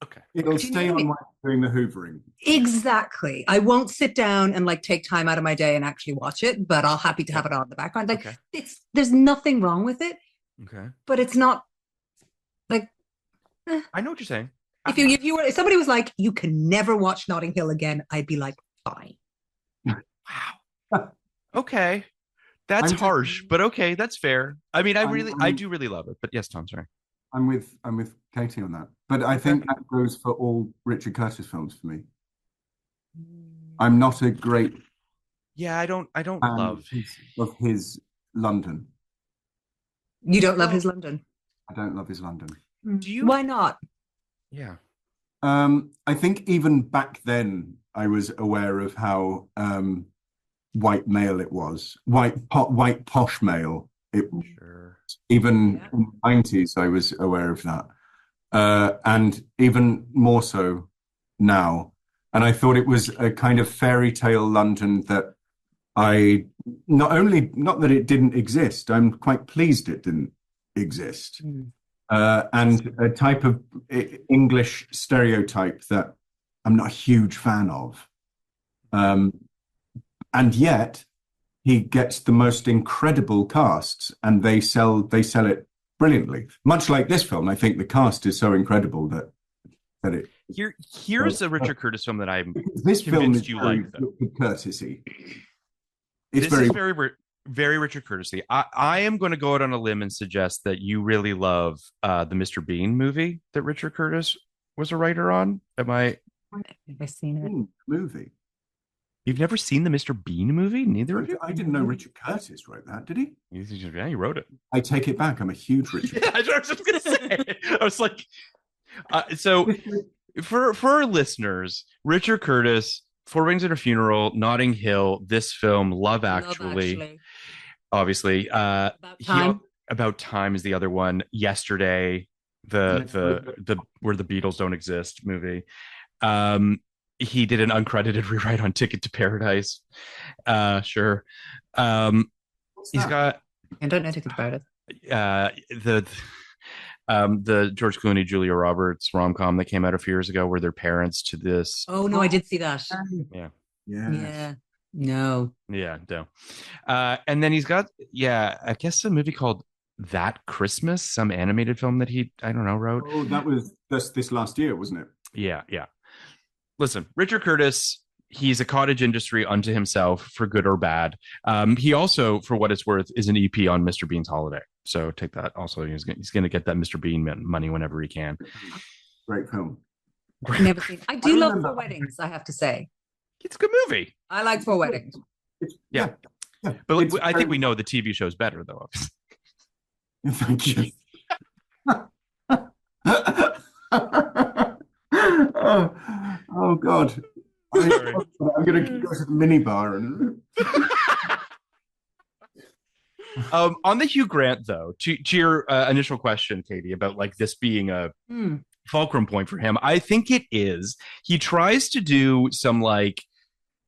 Okay. It'll stay on while doing the hoovering. Exactly. I won't sit down and like take time out of my day and actually watch it, but I'll happy to have it on in the background. Like there's nothing wrong with it. Okay. But it's not like I know what you're saying. If somebody was like, you can never watch Notting Hill again, I'd be like, fine. Wow. Okay. That's harsh, but okay, that's fair. I mean, I do really love it. But yes, Tom, sorry. I'm with Katie on that. But I think that goes for all Richard Curtis films for me. I'm not a great I don't love his London. You don't love his London? I don't love his London. Do you? Why not? Yeah. I think even back then I was aware of how white male it was. White posh male. Even in the 90s I was aware of that. And even more so now. And I thought it was a kind of fairy tale London that not that it didn't exist, I'm quite pleased it didn't exist. And a type of English stereotype that I'm not a huge fan of. And yet he gets the most incredible casts and they sell it brilliantly. Much like this film, I think the cast is so incredible that it. Here's a Richard Curtis film that I'm this film is you very like courtesy. This is very Richard Curtisy. I am going to go out on a limb and suggest that you really love the Mr. Bean movie that Richard Curtis was a writer on. I've never seen it. Movie. You've never seen the Mr. Bean movie? Neither of you? I didn't know Richard Curtis wrote that, did he? Yeah, he wrote it. I take it back. I'm a huge Richard. Yeah, I was just going to say. I was like, so for our listeners, Richard Curtis, Four Weddings and a Funeral, Notting Hill, this film, Love Actually. Obviously. About Time is the other one. Yesterday, the Where the Beatles Don't Exist movie. He did an uncredited rewrite on Ticket to Paradise. Sure. He's got. I don't know Ticket to Paradise. The George Clooney, Julia Roberts rom-com that came out a few years ago, where they're parents to this. Oh no, I did see that. Yeah. Yeah. No. Yeah, no. And then he's got, I guess a movie called That Christmas, some animated film that he, I don't know, wrote. Oh, that was this last year, wasn't it? Yeah. Listen, Richard Curtis, he's a cottage industry unto himself, for good or bad. He also, for what it's worth, is an EP on Mr. Bean's Holiday. So take that. Also, he's going to get that Mr. Bean money whenever he can. Great film. Never seen. I do love Four Weddings, I have to say. It's a good movie. I like Four Weddings. Yeah. But I think we know the TV show's better, though. Thank you. oh God. I'm going to go to the minibar and. On the Hugh Grant, though, to your initial question, Katie, about like this being a fulcrum point for him, I think it is. He tries to do some like,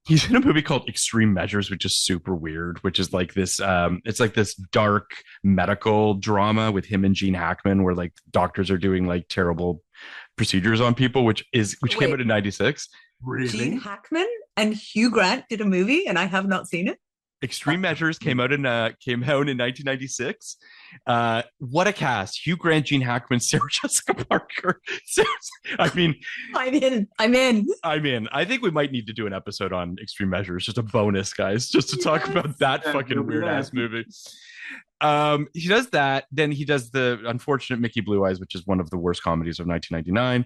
he's in a movie called Extreme Measures, which is super weird, which is like this, it's like this dark medical drama with him and Gene Hackman, where like doctors are doing like terrible procedures on people, which came out in 96. Really? Gene Hackman and Hugh Grant did a movie, and I have not seen it. Extreme Measures came out in 1996. What a cast! Hugh Grant, Gene Hackman, Sarah Jessica Parker. I mean, I'm in. I think we might need to do an episode on Extreme Measures, just a bonus, guys, just to talk about that fucking weird ass movie. He does that. Then he does the unfortunate Mickey Blue Eyes, which is one of the worst comedies of 1999.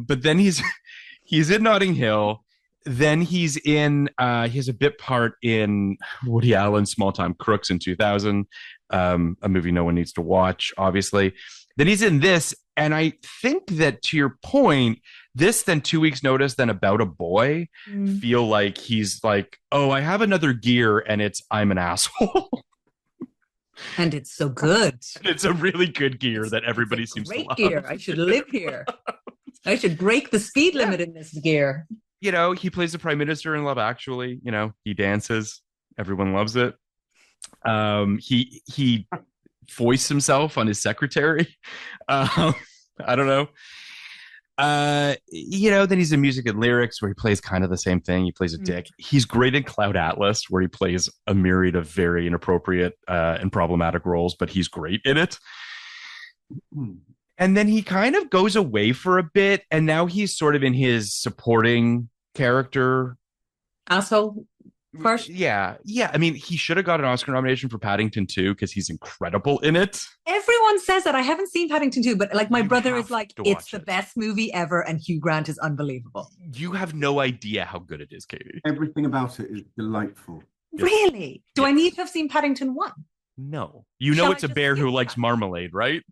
But then he's in Notting Hill. Then he's in, he has a bit part in Woody Allen's Small Time Crooks in 2000, a movie no one needs to watch, obviously. Then he's in this, and I think that, to your point, this, then 2 weeks notice, then About a Boy, feel like he's like, oh, I have another gear, and it's I'm an asshole. And it's so good. It's a really good gear that everybody seems to love. Great gear. I should live here. I should break the speed limit in this gear. You know, he plays the prime minister in Love Actually. You know, he dances. Everyone loves it. He voiced himself on his secretary. I don't know. You know, then he's in Music and Lyrics, where he plays kind of the same thing. He plays a dick. He's great in Cloud Atlas, where he plays a myriad of very inappropriate and problematic roles, but he's great in it. And then he kind of goes away for a bit, and now he's sort of in his supporting character. Asshole first? Yeah. I mean, he should have got an Oscar nomination for Paddington 2 because he's incredible in it. Everyone says that. I haven't seen Paddington 2, but like my brother is like, it's the it. best movie ever, and Hugh Grant is unbelievable. You have no idea how good it is, Katie. Everything about it is delightful. Really? Do I need to have seen Paddington 1? No. You know, it's a bear who likes marmalade, right?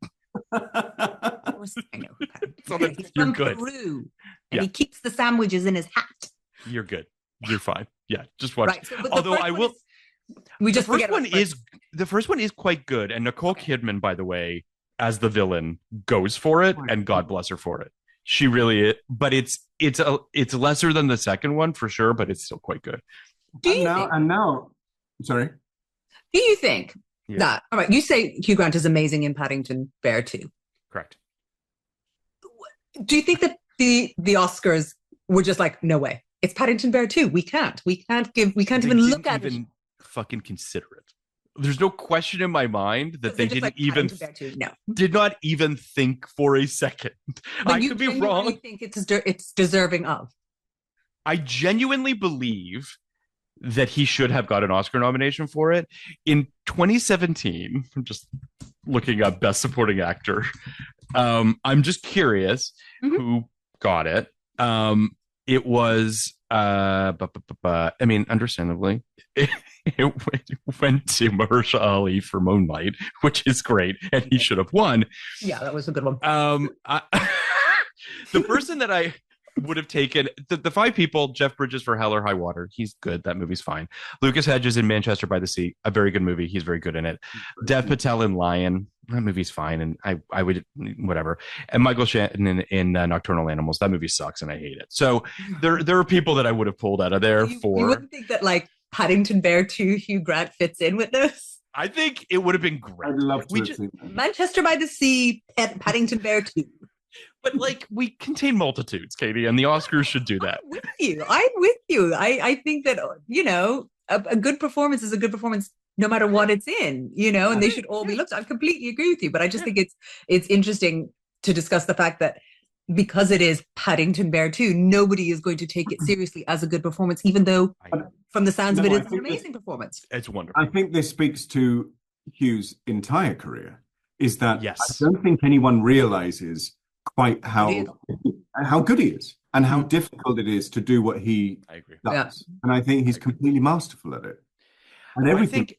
Of course I know who Paddington is. He's You're from good. Peru, and he keeps the sandwiches in his hat. You're good. You're fine. Yeah, just watch. Right, so, although I will. We just the first one is quite good, and Nicole Kidman, by the way, as the villain, goes for it, and God bless her for it. She really is, but it's lesser than the second one for sure, but it's still quite good. Sorry. Do you think that? All right, you say Hugh Grant is amazing in Paddington Bear 2. Correct. Do you think that the Oscars were just like, no way, it's Paddington Bear 2. We can't even look at it. Fucking consider it. There's no question in my mind that they didn't like, even did not even think for a second. But I could be wrong. I think it's deserving of. I genuinely believe that he should have got an Oscar nomination for it. In 2017, I'm just looking up Best Supporting Actor. I'm just curious who got it. It was, I mean, understandably, it went to Mahershala Ali for Moonlight, which is great, and he should have won. Yeah, that was a good one. The person that I would have taken, the five people: Jeff Bridges for Hell or High Water. He's good. That movie's fine. Lucas Hedges in Manchester by the Sea. A very good movie. He's very good in it. Dev Patel in Lion. That movie's fine. And I would, whatever. And Michael Shannon in Nocturnal Animals. That movie sucks and I hate it. So there are people that I would have pulled out of there for. You wouldn't think that like Paddington Bear 2 Hugh Grant fits in with this? I think it would have been great. I'd love to have seen that. Manchester by the Sea, Paddington Bear 2. But like, we contain multitudes, Katie, and the Oscars should do that. I'm with you. I think that, a good performance is a good performance no matter what it's in, and they should all be looked at. I completely agree with you, but I just think it's interesting to discuss the fact that because it is Paddington Bear 2, nobody is going to take it seriously as a good performance, even though from the sounds of it, it's an amazing performance. It's wonderful. I think this speaks to Hugh's entire career, is that yes. I don't think anyone realizes quite how good he is and how difficult it is to do what he does. Yeah. And I think he's completely masterful at it. And everything. I think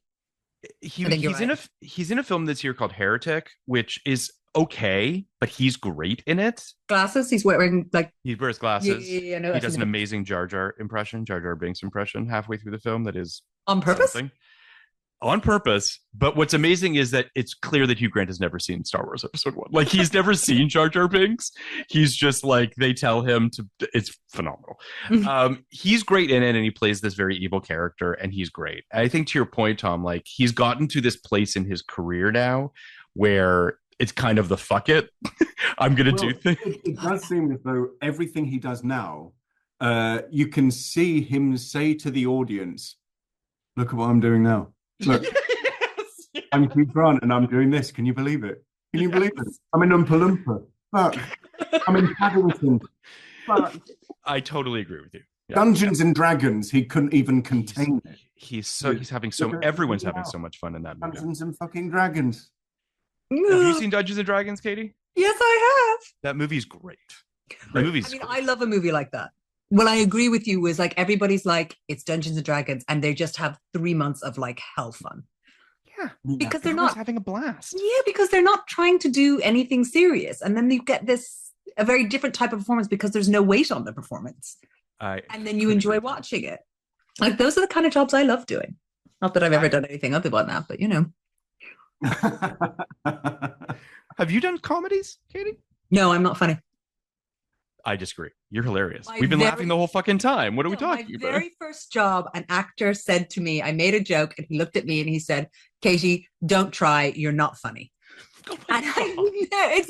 he's in a film this year called Heretic, which is okay, but he's great in it. Glasses. He's wearing he wears glasses. Yeah, he does an amazing Jar Jar Binks impression halfway through the film. That is on purpose. On purpose. But what's amazing is that it's clear that Hugh Grant has never seen Star Wars Episode 1. Like, he's never seen Jar Jar Binks. He's just like, they tell him to. It's phenomenal. He's great in it, and he plays this very evil character, and he's great. I think to your point, Tom, like, he's gotten to this place in his career now where it's kind of the fuck it. I'm going to do things. It does seem as though everything he does now, you can see him say to the audience, look at what I'm doing now. Look, yes. I'm Hugh Grant and I'm doing this. Can you believe it? Can you believe it? I'm in Oompa Loompa. But I'm in Paddington. But I totally agree with you. Yeah. Dungeons and Dragons, he couldn't even contain it. Everyone's having so much fun in that movie. Dungeons and fucking Dragons. Have you seen Dungeons and Dragons, Katie? Yes, I have. That movie's great. I love a movie like that. What I agree with you is, like, everybody's like, it's Dungeons and Dragons, and they just have 3 months of like hell fun. Yeah, because they're not having a blast. Yeah, because they're not trying to do anything serious, and then you get a very different type of performance because there's no weight on the performance, and then you enjoy watching it. Like, those are the kind of jobs I love doing. Not that I've ever done anything other than that, but Have you done comedies, Katie? No, I'm not funny. I disagree. You're hilarious. We've been laughing the whole fucking time. What are we talking about? My very first job, an actor said to me, I made a joke, and he looked at me and he said, Katie, don't try. You're not funny. Oh, and I've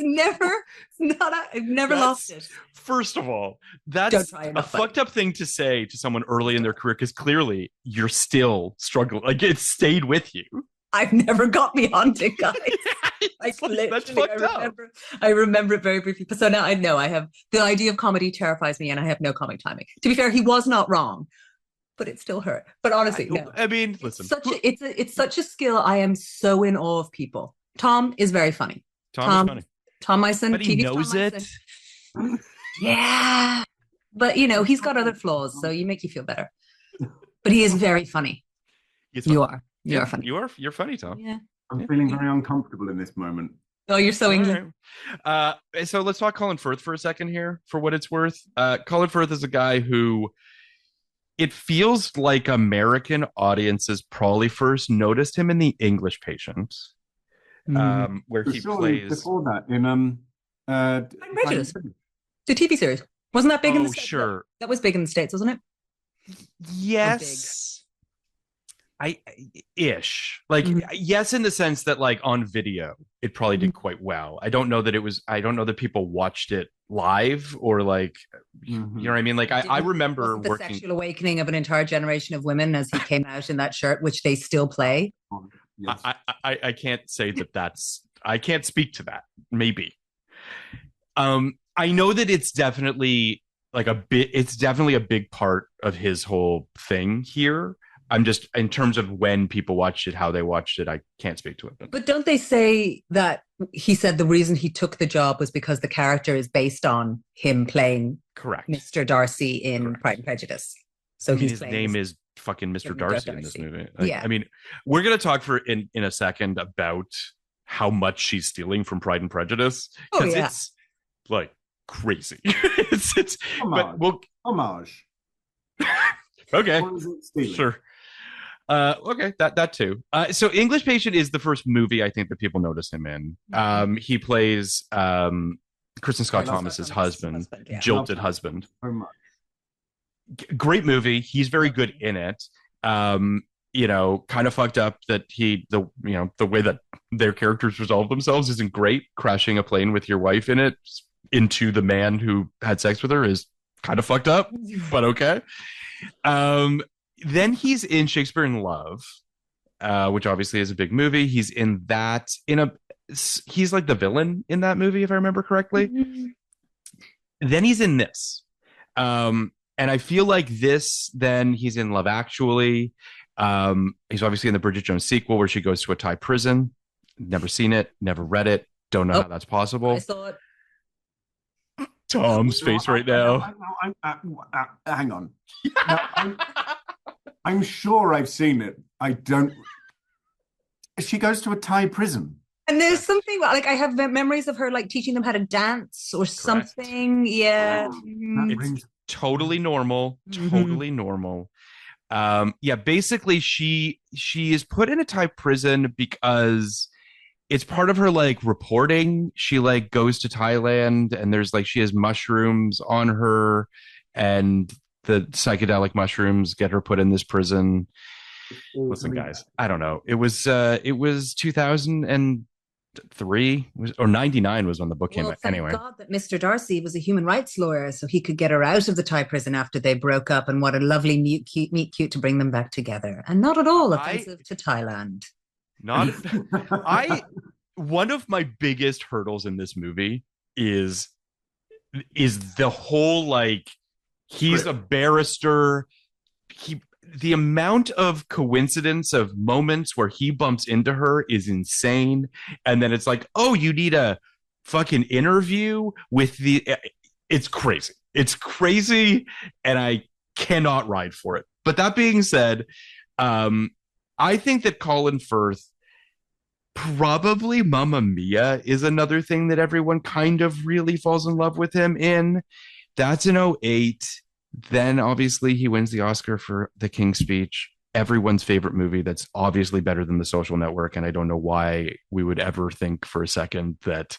never lost it. First of all, that's a fucked up thing to say to someone early in their career, because clearly you're still struggling. Like, it stayed with you. I've never got beyond it, guys. That's fucked up. I remember it very briefly. So now I know I have the idea of comedy terrifies me, and I have no comic timing. To be fair, he was not wrong, but it still hurt. But honestly, no. I mean, listen, it's such a skill. I am so in awe of people. Tom is very funny. Tom is funny. Tom Mison, but he knows it. Yeah, but he's got other flaws, so you make you feel better. But he is very funny. You are. You're funny. You're funny, Tom. Yeah. I'm feeling very uncomfortable in this moment. Oh, you're so England. Right. So let's talk Colin Firth for a second here, for what it's worth. Colin Firth is a guy who, it feels like American audiences probably first noticed him in The English Patient, where he plays before that in Prejudice, the TV series. Wasn't that big in the States? Sure. That was big in the States, wasn't it? Yes. Yes, in the sense that, like, on video it probably did quite well. I don't know that people watched it live, or like, you know what I mean? Like, I remember the sexual awakening of an entire generation of women as he came out in that shirt, which they still play. Yes. I can't say that's I can't speak to that. Maybe. I know that it's definitely a big part of his whole thing here. I'm just, in terms of when people watched it, how they watched it, I can't speak to it. But don't they say that he said the reason he took the job was because the character is based on him playing Mr. Darcy in Pride and Prejudice? So his name is fucking Mr. Darcy in this movie. I mean, we're going to talk in a second about how much she's stealing from Pride and Prejudice, because it's like crazy. Homage. Okay, sure. Okay, that too. So English Patient is the first movie I think that people notice him in. He plays Kristen Scott Thomas's husband, jilted husband. Great movie. He's very good in it. kind of fucked up that the way that their characters resolve themselves isn't great. Crashing a plane with your wife in it into the man who had sex with her is kind of fucked up, but okay. Then he's in Shakespeare in Love, which obviously is a big movie. He's in that he's like the villain in that movie, if I remember correctly. Mm-hmm. Then he's in this. And I feel like this, then he's in Love Actually. He's obviously in the Bridget Jones sequel where she goes to a Thai prison. Never seen it, never read it. Don't know how that's possible. I saw it. Tom's face right now. Hang on. I'm sure I've seen it. I don't. She goes to a Thai prison. And there's something like I have memories of her like teaching them how to dance or something. Yeah. It's totally normal. Totally normal. Basically she is put in a Thai prison because it's part of her like reporting. She like goes to Thailand and there's like she has mushrooms on her and the psychedelic mushrooms get her put in this prison. Listen, guys, I don't know. It was 2003 or 99 was when the book came out. Anyway, thank God that Mr. Darcy was a human rights lawyer, so he could get her out of the Thai prison after they broke up. And what a lovely meet cute to bring them back together, and not at all offensive to Thailand. One of my biggest hurdles in this movie is the whole like he's a barrister. The amount of coincidence of moments where he bumps into her is insane. And then it's like, oh, you need a fucking interview with it's crazy. It's crazy. And I cannot ride for it. But that being said, I think that Colin Firth, probably Mamma Mia is another thing that everyone kind of really falls in love with him in. That's in 2008. Then obviously he wins the Oscar for The King's Speech, everyone's favorite movie that's obviously better than The Social Network. And I don't know why we would ever think for a second that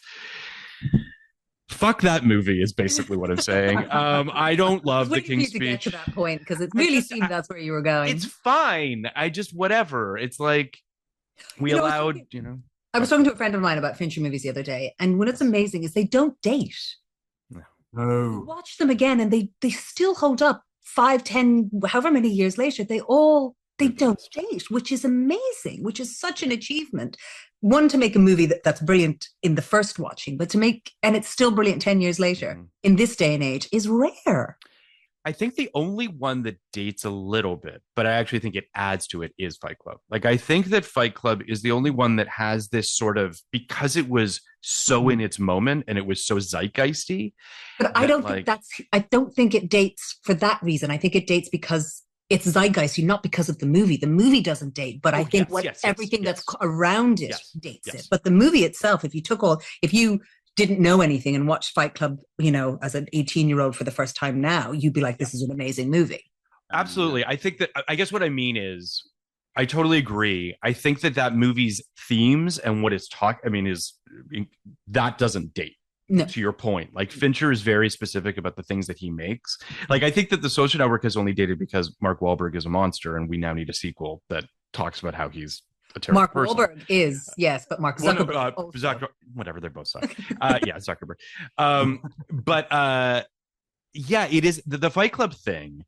fuck that movie is basically what I'm saying. I don't love The King's Speech. Get to that point because it really seemed that's where you were going. It's fine. I just whatever. It's like we allowed, I was talking to a friend of mine about Fincher movies the other day, and what's amazing is they don't date. No. Watch them again and they still hold up 5, 10, however many years later. They don't date, which is amazing, which is such an achievement. One, to make a movie that's brilliant in the first watching, but and it's still brilliant 10 years later in this day and age is rare. I think the only one that dates a little bit, but I actually think it adds to it, is Fight Club. Like, I think that Fight Club is the only one that has this sort of, because it was so in its moment and it was so zeitgeisty. But I don't think it dates for that reason. I think it dates because it's zeitgeisty, not because of the movie. The movie doesn't date, but I think everything that's around it dates it. But the movie itself, if you didn't know anything and watched Fight Club, as an 18-year-old for the first time now, you'd be like, this is an amazing movie. Absolutely. I guess what I mean is, I totally agree. I think that movie's themes and what it's that doesn't date. No. To your point, like Fincher is very specific about the things that he makes. Like, I think that The Social Network has only dated because Mark Wahlberg is a monster and we now need a sequel that talks about how he's a terrible person. Wahlberg is, yes, but Mark Zuckerberg. Whatever, they both suck. Zuckerberg. It is the Fight Club thing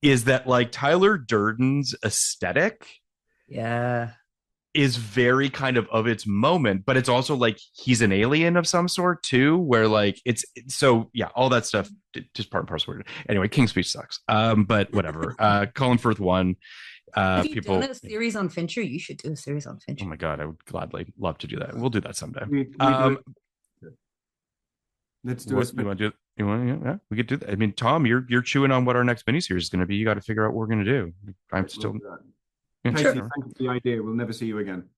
is that like Tyler Durden's aesthetic is very kind of its moment, but it's also like he's an alien of some sort too, where like it's so all that stuff just part and parcel. Anyway, King's Speech sucks. But whatever. Colin Firth won. Have you done a series on Fincher? You should do a series on Fincher. Oh my God, I would gladly love to do that. We'll do that someday. Let's do it. Yeah, we could do that. I mean, Tom, you're chewing on what our next miniseries is going to be. You got to figure out what we're going to do. I'm still. Casey, thank you for the idea. We'll never see you again.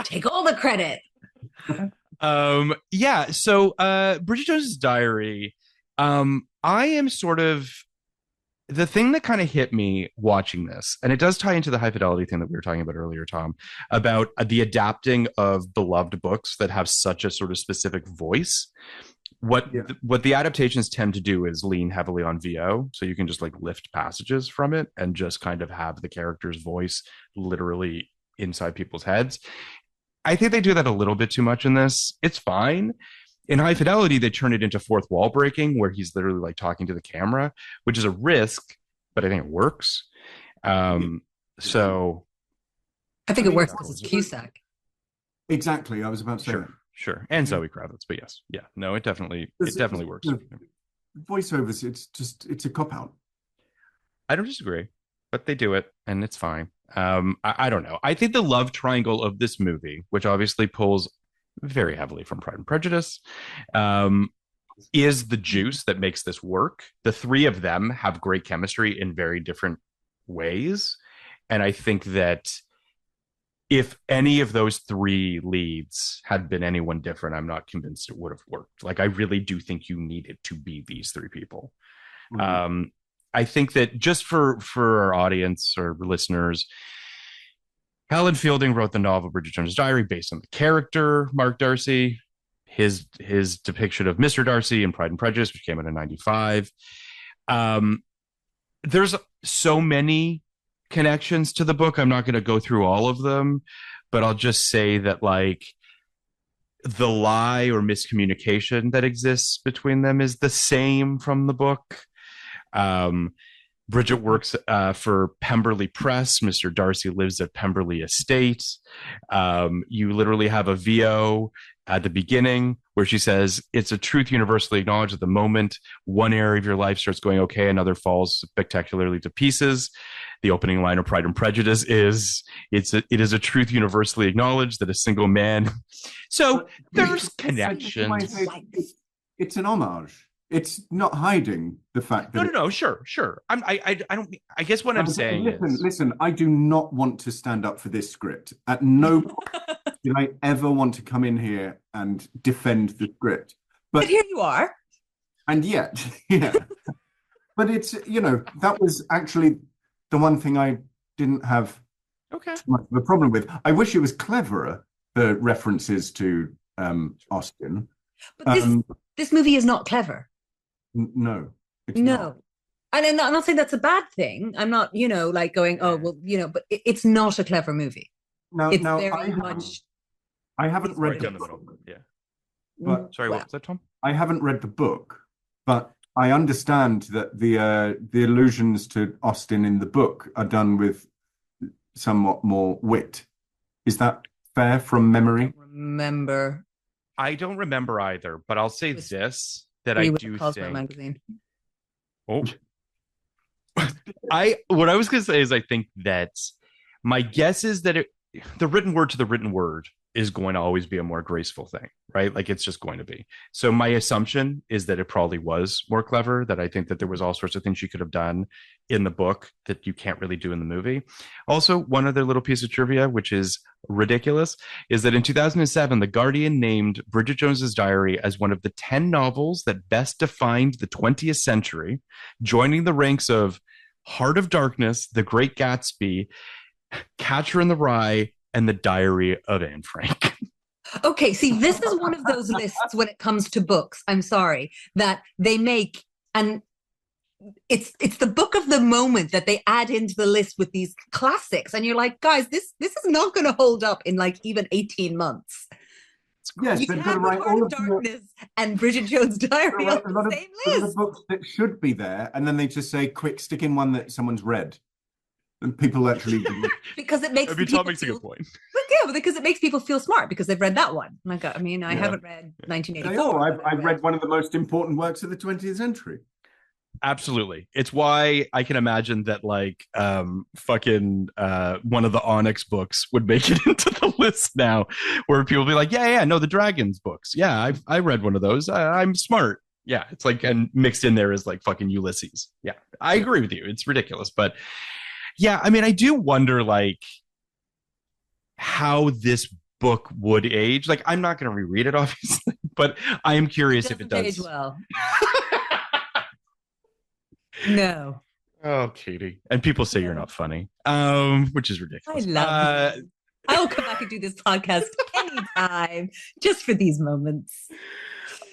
Take all the credit. So Bridget Jones's Diary. I am sort of. The thing that kind of hit me watching this, and it does tie into the high fidelity thing that we were talking about earlier, Tom, about the adapting of beloved books that have such a sort of specific voice. What the adaptations tend to do is lean heavily on VO, so you can just like lift passages from it and just kind of have the character's voice literally inside people's heads. I think they do that a little bit too much in this. It's fine. In High Fidelity, they turn it into fourth wall breaking, where he's literally like talking to the camera, which is a risk, but I think it works. So I think it works because it's Cusack. Exactly. I was about to say that. Sure. And Zoe Kravitz, but yes. Yeah. No, it definitely works. Voiceovers, it's a cop-out. I don't disagree, but they do it and it's fine. I don't know. I think the love triangle of this movie, which obviously pulls very heavily from Pride and Prejudice, is the juice that makes this work. The three of them have great chemistry in very different ways. And I think that if any of those three leads had been anyone different, I'm not convinced it would have worked. Like, I really do think you needed to be these three people. Mm-hmm. I think that just for our audience or listeners, Helen Fielding wrote the novel Bridget Jones's Diary based on the character Mark Darcy, his depiction of Mr. Darcy in Pride and Prejudice, which came out in 1995. There's so many connections to the book. I'm not going to go through all of them, but I'll just say that like the lie or miscommunication that exists between them is the same from the book. Bridget works for Pemberley Press. Mr. Darcy lives at Pemberley Estate. You literally have a VO at the beginning where she says, it's a truth universally acknowledged at the moment one area of your life starts going okay, another falls spectacularly to pieces. The opening line of Pride and Prejudice is, it is a truth universally acknowledged that a single man. So there's connections. It's an homage. It's not hiding the fact that no, sure. I don't. I guess what I'm saying listen. I do not want to stand up for this script. At no point did I ever want to come in here and defend the script. But here you are. And yet, yeah. But it's that was actually the one thing I didn't have much of a problem with. I wish it was cleverer, the references to Austen. But this movie is not clever. No, it's no. Not. And I'm not saying that's a bad thing. I'm not, like going, oh, well, but it's not a clever movie. Now, it's very much. I haven't read the book. Yeah. But, sorry, what was that, Tom? I haven't read the book, but I understand that the allusions to Austen in the book are done with somewhat more wit. Is that fair from memory? I don't remember either, but I'll say this. That I do think. Magazine. Oh, what I was going to say is I think that my guess is that the written word to the written word is going to always be a more graceful thing, right? Like it's just going to be. So my assumption is that it probably was more clever, that I think that there was all sorts of things she could have done in the book that you can't really do in the movie. Also, one other little piece of trivia, which is ridiculous, is that in 2007, The Guardian named Bridget Jones's Diary as one of the 10 novels that best defined the 20th century, joining the ranks of Heart of Darkness, The Great Gatsby, Catcher in the Rye, and The Diary of Anne Frank. Okay, see, this is one of those lists when it comes to books, I'm sorry, that they make, and it's the book of the moment that they add into the list with these classics, and you're like, guys, this is not going to hold up in like even 18 months. Yes, you they've have got to write all of Darkness and Bridget Jones's Diary on the same list. The books that should be there, and then they just say, quick, stick in one that someone's read. And people actually because it makes people makes a good point. Yeah, because it makes people feel smart because they've read that one. I haven't read 1984. I've read one of the most important works of the 20th century. Absolutely. It's why I can imagine that like one of the Onyx books would make it into the list now, where people be like, no, the Dragons books. Yeah, I read one of those. I'm smart. Yeah, it's like, and mixed in there is like fucking Ulysses. Yeah, I agree with you. It's ridiculous, but yeah, I mean, I do wonder like how this book would age. Like, I'm not going to reread it, obviously, but I am curious if it does age well. No. Oh, Katie. And people say you're not funny, which is ridiculous. I love you. I will come back and do this podcast anytime, just for these moments.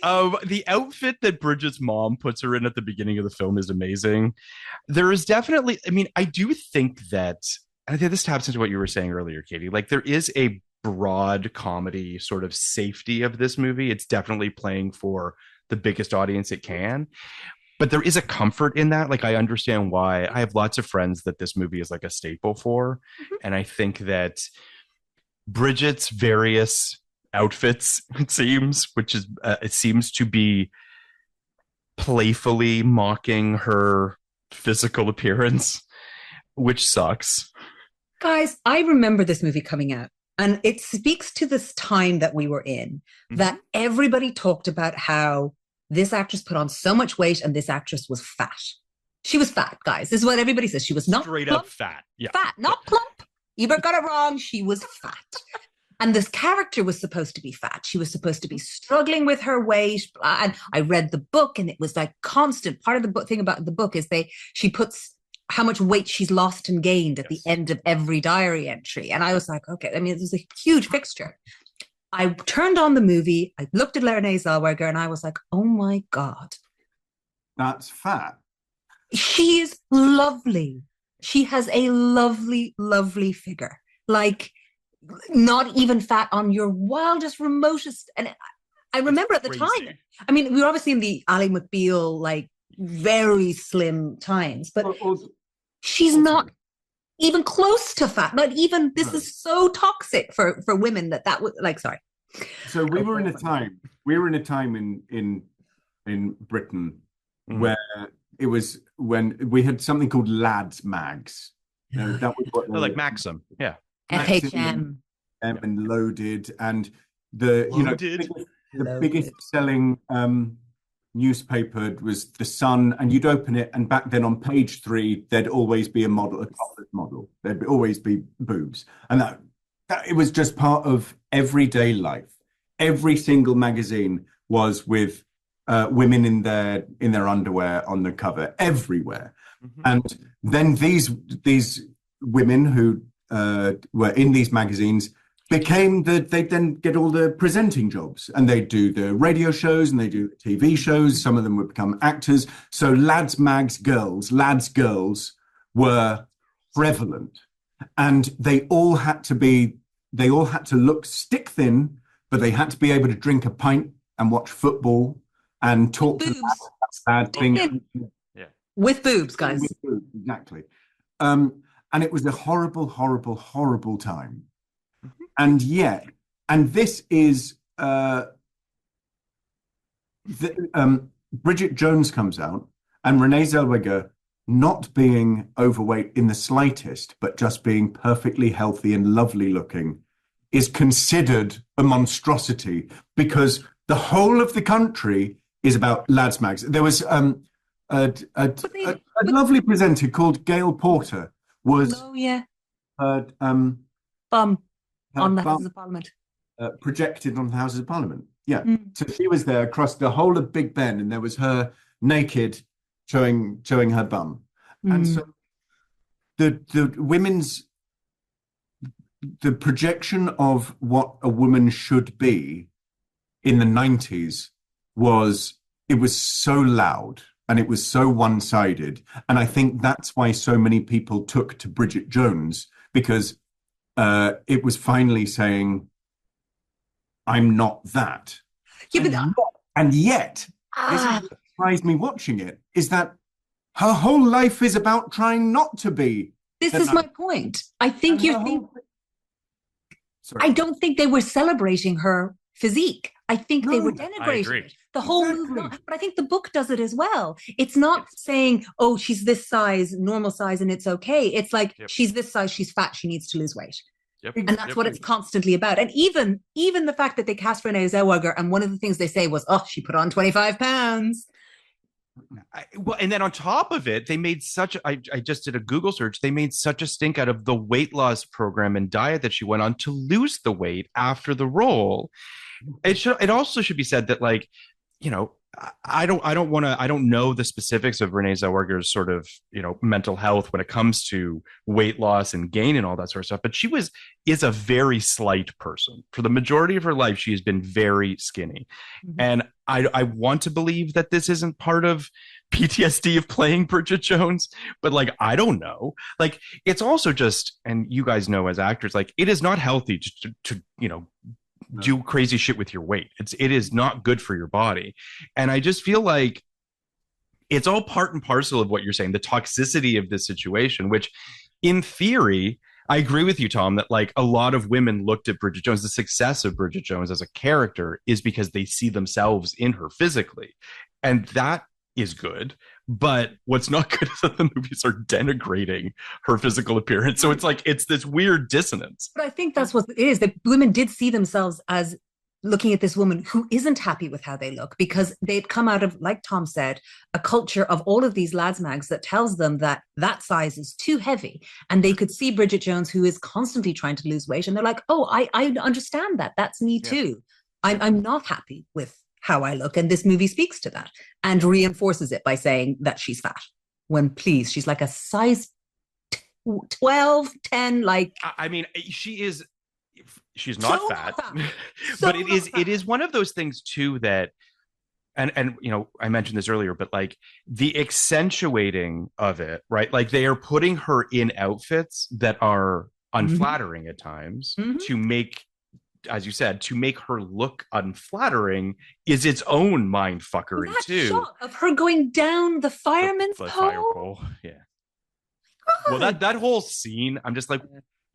The outfit that Bridget's mom puts her in at the beginning of the film is amazing. There is definitely, I mean, I do think that, and I think this taps into what you were saying earlier, Katie. Like, there is a broad comedy sort of safety of this movie. It's definitely playing for the biggest audience it can. But there is a comfort in that. Like, I understand why. I have lots of friends that this movie is like a staple for. Mhm. And I think that Bridget's various outfits, it seems, which is, it seems to be playfully mocking her physical appearance, which sucks. Guys, I remember this movie coming out, and it speaks to this time that we were in, that everybody talked about how this actress put on so much weight and this actress was fat. She was fat, guys. This is what everybody says. She was not Straight plump, up fat. Yeah. fat, not plump. You got it wrong. She was fat. And this character was supposed to be fat. She was supposed to be struggling with her weight. And I read the book, and it was like constant. Part of the book, thing about the book is she puts how much weight she's lost and gained at the end of every diary entry. And I was like, okay, I mean, it was a huge fixture. I turned on the movie, I looked at Renee Zellweger, and I was like, oh my God. That's fat. She is lovely. She has a lovely, lovely figure. Like, not even fat on your wildest, remotest. And I remember at the time, I mean, we were obviously in the Ally McBeal, like, very slim times, but she's not even close to fat. Not even, this is so toxic for women that would, like, sorry. So we were in a time in Britain where it was when we had something called lads mags. That was what like Maxim. Yeah. FHM. And Loaded, and the biggest selling newspaper was The Sun, and you'd open it, and back then on page 3 there'd always be a topless model. There'd always be boobs, and that it was just part of everyday life. Every single magazine was with women in their underwear on the cover everywhere. And then these women who were in these magazines they'd then get all the presenting jobs, and they'd do the radio shows and they do TV shows. Some of them would become actors. So lads girls were prevalent, and they all had to look stick thin, but they had to be able to drink a pint and watch football and talk to bad things. Yeah. With boobs, guys. With boobs, exactly. And it was a horrible, horrible, horrible time. And yet, and this is Bridget Jones comes out, and Renee Zellweger, not being overweight in the slightest, but just being perfectly healthy and lovely looking, is considered a monstrosity, because the whole of the country is about lads mags. There was a lovely presenter called Gail Porter was bum on the Houses of Parliament, projected on the Houses of Parliament. Yeah, so she was there across the whole of Big Ben, and there was her naked, showing her bum, and so the projection of what a woman should be in the 90s was so loud and it was so one-sided, and I think that's why so many people took to Bridget Jones, because it was finally saying, I'm not that. Yeah, and yet, this is what surprised me watching it, is that her whole life is about trying not to be. This is my point. I think I don't think they were celebrating her physique. I think they were denigrating it. The whole movement. But I think the book does it as well. It's not saying, oh, she's this size, normal size, and it's okay. It's like, she's this size, she's fat, she needs to lose weight. And that's what it's constantly about. And even the fact that they cast Renee Zellweger, and one of the things they say was, oh, she put on 25 pounds. Well, and then on top of it, they made I just did a Google search. They made such a stink out of the weight loss program and diet that she went on to lose the weight after the role. It also should be said that, like, you know, I don't know the specifics of Renee Zellweger's sort of, mental health when it comes to weight loss and gain and all that sort of stuff. But is a very slight person. For the majority of her life, she has been very skinny. Mm-hmm. And I want to believe that this isn't part of PTSD of playing Bridget Jones, but like, I don't know. Like, it's also just, and you guys know as actors, like, it is not healthy to do crazy shit with your weight. It is not good for your body. And I just feel like it's all part and parcel of what you're saying, the toxicity of this situation, which in theory, I agree with you, Tom, that like a lot of women looked at Bridget Jones, the success of Bridget Jones as a character is because they see themselves in her physically. And that is good. But what's not good is that the movies are denigrating her physical appearance. So it's like, it's this weird dissonance. But I think that's what it is, that women did see themselves as looking at this woman who isn't happy with how they look, because they'd come out of, like Tom said, a culture of all of these lads mags that tells them that that size is too heavy. And they could see Bridget Jones, who is constantly trying to lose weight. And they're like, oh, I understand that. That's me too. I'm not happy with how I look. And this movie speaks to that and reinforces it by saying that she's fat, when please, she's like a size 12, 10, like. I mean, she's not so fat, but it is one of those things too that, and I mentioned this earlier, but like the accentuating of it, right? Like they are putting her in outfits that are unflattering at times to make, as you said, to make her look unflattering is its own mind fuckery too. Shot of her going down the fireman's pole. Fire pole. Yeah. God. Well, that whole scene, I'm just like,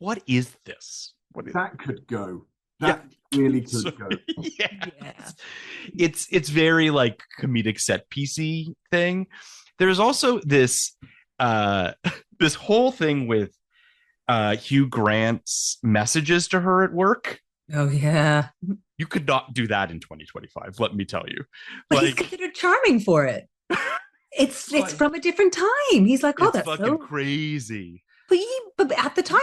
what is this? That could go. That really could go. Yeah. It's very like comedic set piecey thing. There's also this this whole thing with Hugh Grant's messages to her at work. Oh yeah. You could not do that in 2025, let me tell you. But he's considered charming for it. It's from a different time. He's like, oh, that's fucking crazy. But at the time,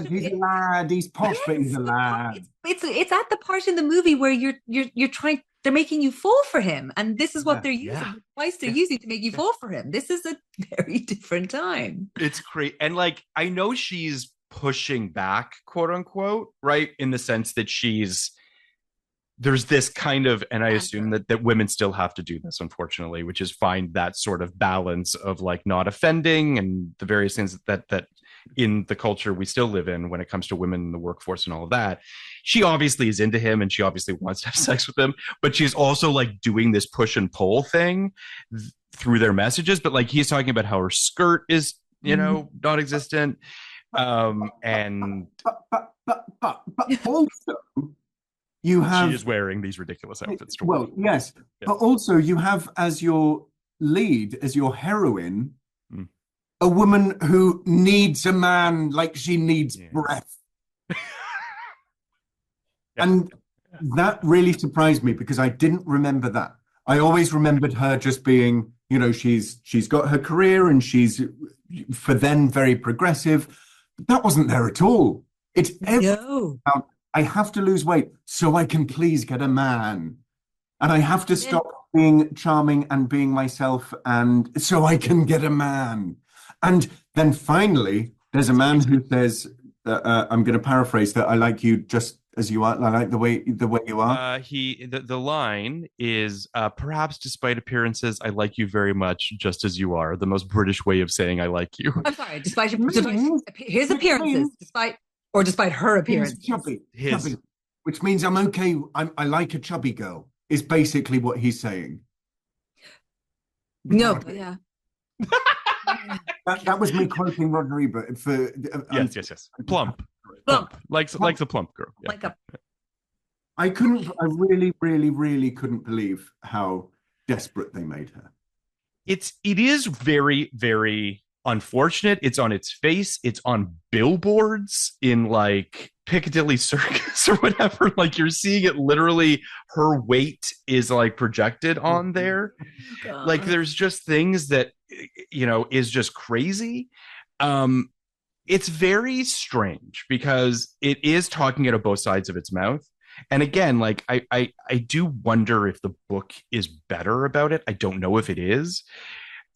he's a lad. He's posh, but he's a lad. It's at the part in the movie where you're trying. They're making you fall for him, and this is what they're using. The device they're using to make you fall for him. This is a very different time. It's great, and like I know she's pushing back, quote unquote, right, in the sense that there's this kind of, and I assume that women still have to do this, unfortunately, which is find that sort of balance of like not offending and the various things that in the culture we still live in when it comes to women in the workforce and all of that. She obviously is into him and she obviously wants to have sex with him, but she's also like doing this push and pull thing through their messages. But like he's talking about how her skirt is, non-existent. And but also you have, she is wearing these ridiculous outfits. Yes, but also you have as your lead, as your heroine, a woman who needs a man like she needs breath. And that really surprised me because I didn't remember that. I always remembered her just being, she's got her career and she's, for then, very progressive. But that wasn't there at all. It's everything about, I have to lose weight so I can please get a man. And I have to stop being charming and being myself and so I can get a man. And then finally, there's a man who says, I'm going to paraphrase that, I like you just as you are. I like the way you are. The line is, perhaps despite appearances, I like you very much just as you are. The most British way of saying I like you. I'm sorry, despite his appearances, despite her appearance. Chubby, which means I'm okay. I like a chubby girl, is basically what he's saying. No, yeah. That was me quoting Rodney Ebert for yes. Plump. Likes a plump girl. Yeah. I really, really, really couldn't believe how desperate they made her. It is very, very unfortunate. It's on its face. It's on billboards in like Piccadilly Circus or whatever. Like you're seeing it literally, her weight is like projected on there. Oh, like there's just things that, is just crazy. It's very strange because it is talking out of both sides of its mouth. And again, like I do wonder if the book is better about it. I don't know if it is.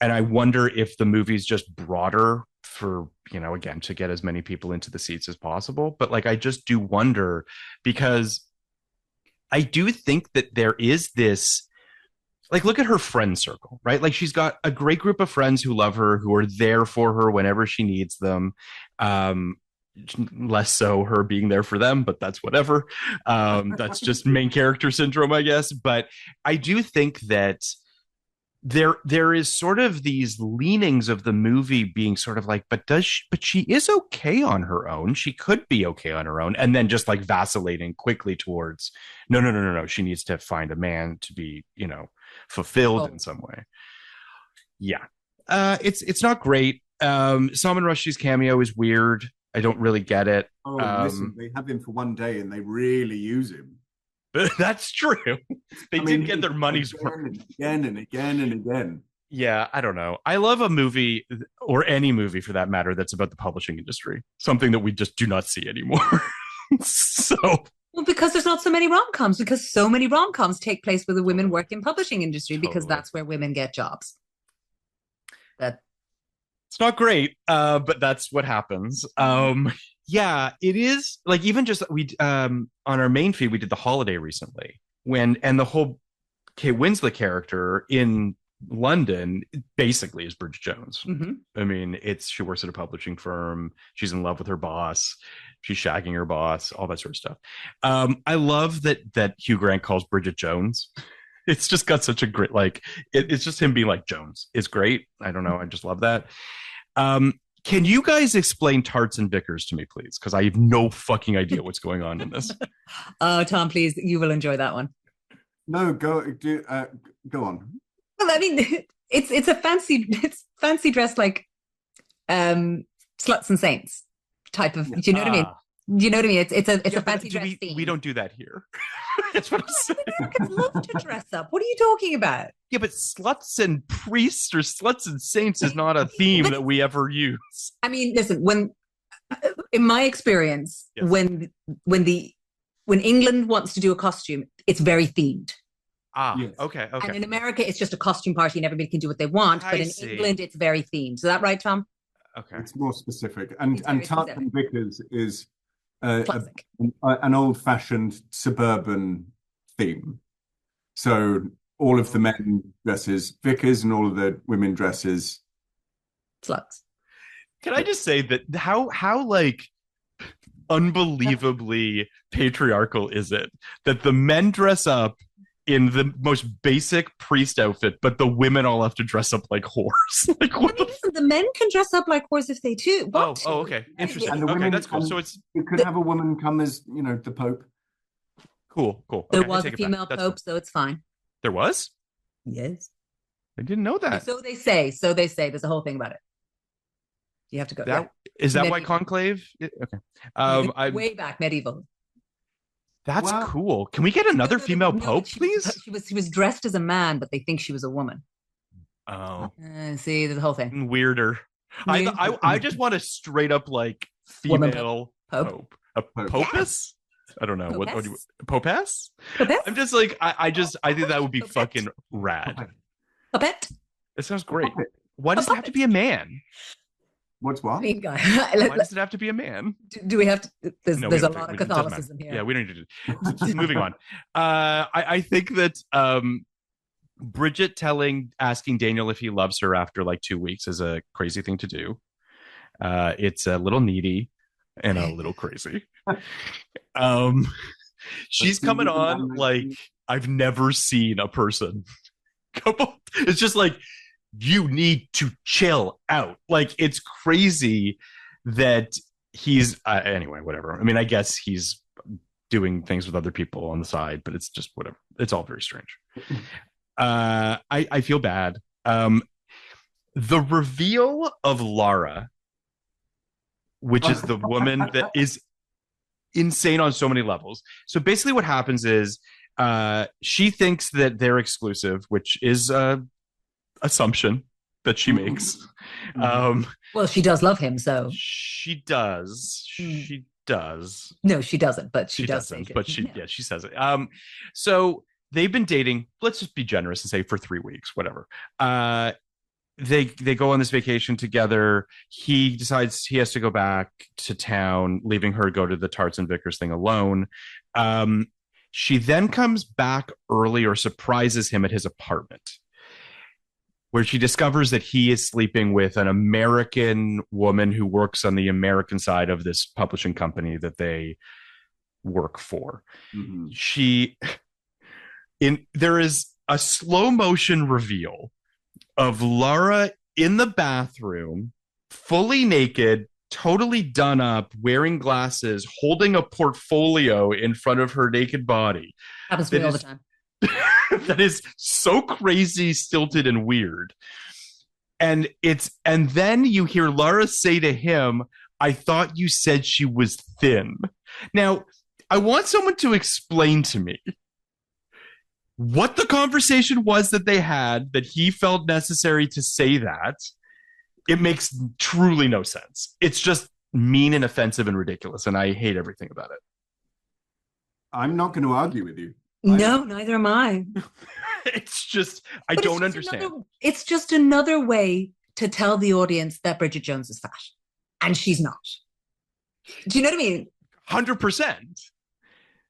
And I wonder if the movie's just broader for, again, to get as many people into the seats as possible. But like I just do wonder, because I do think that there is this, like, look at her friend circle, right? Like she's got a great group of friends who love her, who are there for her whenever she needs them. Less so her being there for them, but that's whatever. That's just main character syndrome, I guess. But I do think that there is sort of these leanings of the movie being sort of like, but she is okay on her own. She could be okay on her own, and then just like vacillating quickly towards no. She needs to find a man to be, fulfilled in some way. Yeah. It's not great. Salman Rushdie's cameo is weird. I don't really get it. Listen, they have him for one day and they really use him. That's true. They did get their money's worth. Again and again and again. Yeah, I don't know. I love a movie, or any movie for that matter, that's about the publishing industry. Something that we just do not see anymore. So... Well, because there's not so many rom-coms, because so many rom-coms take place where the women work in publishing industry, because that's where women get jobs. It's not great, but that's what happens. Yeah, it is. Like, even just we on our main feed, we did The Holiday recently, and the whole Kate Winslet character in London basically is Bridget Jones. Mm-hmm. I mean, she works at a publishing firm. She's in love with her boss. She's shagging her boss, all that sort of stuff. I love that Hugh Grant calls Bridget Jones. It's just got such a great, like, it's just him being like, Jones is great. I don't know. I just love that. Can you guys explain Tarts and Vickers to me, please? Because I have no fucking idea what's going on in this. Oh, Tom, please, you will enjoy that one. No, go on. Well, I mean, it's fancy dress, like sluts and saints type of. Do you know what I mean? Do you know what I mean? It's a fancy dress theme. We don't do that here. That's what I'm saying. Americans love to dress up. What are you talking about? Yeah, but sluts and priests or sluts and saints is not a theme that we ever use. I mean, listen, in my experience, yes, when England wants to do a costume, it's very themed. Yes. Okay. And in America, it's just a costume party and everybody can do what they want. But in England, it's very themed. Is that right, Tom? Okay. It's more specific. And Tarts and Vickers is an old-fashioned suburban theme. So all of the men dresses Vickers and all of the women dresses sluts. Can I just say that how like unbelievably patriarchal is it that the men dress up in the most basic priest outfit, but the women all have to dress up like whores? Like, what the men can dress up like whores if they do. Oh, okay. Interesting. And the women, okay, that's cool. So you could have a woman come as, the Pope. Cool. There was a female Pope, so it's fine. There was? Yes. I didn't know that. So they say. There's a whole thing about it. You have to go. Is that why Conclave? Okay. Way back, medieval. That's cool. Can we get another female Pope, please? She was dressed as a man, but they think she was a woman. Oh. See, there's a whole thing. Weirder. I just want a straight up like female Pope. A Popus? I don't know. What do you Popess? I'm just like I think that would be fucking rad. Puppet? It sounds great. Why does it have to be a man? What's what? Mean guy. Why does it have to be a man? Do we have to? There's a lot of Catholicism here. Yeah, we don't need to. Moving on. I think that Bridget asking Daniel if he loves her after like 2 weeks is a crazy thing to do. It's a little needy and a little crazy. She's coming on like I've never seen a person. It's just like, you need to chill out. Like, it's crazy that he's anyway, whatever. I mean, I guess he's doing things with other people on the side, but it's just whatever. It's all very strange. I feel bad. The reveal of Lara, which is the woman that is insane on so many levels. So basically what happens is she thinks that they're exclusive, which is assumption that she makes. Well, she does love him, so she does. She does. No, she doesn't, but she does doesn't, say but she says it. So they've been dating, let's just be generous and say for 3 weeks, whatever. They go on this vacation together. He decides he has to go back to town, leaving her go to the Tarts and Vickers thing alone. She then comes back early or surprises him at his apartment, where she discovers that he is sleeping with an American woman who works on the American side of this publishing company that they work for. There is a slow motion reveal of Laura in the bathroom, fully naked, totally done up, wearing glasses, holding a portfolio in front of her naked body. Happens to me all the time. That is so crazy, stilted, and weird. And then you hear Laura say to him, "I thought you said she was thin." Now, I want someone to explain to me what the conversation was that they had that he felt necessary to say that. It makes truly no sense. It's just mean and offensive and ridiculous, and I hate everything about it. I'm not going to argue with you. No, neither am I. It's just, I don't understand. It's just another way to tell the audience that Bridget Jones is fat, and she's not. Do you know what I mean? 100%.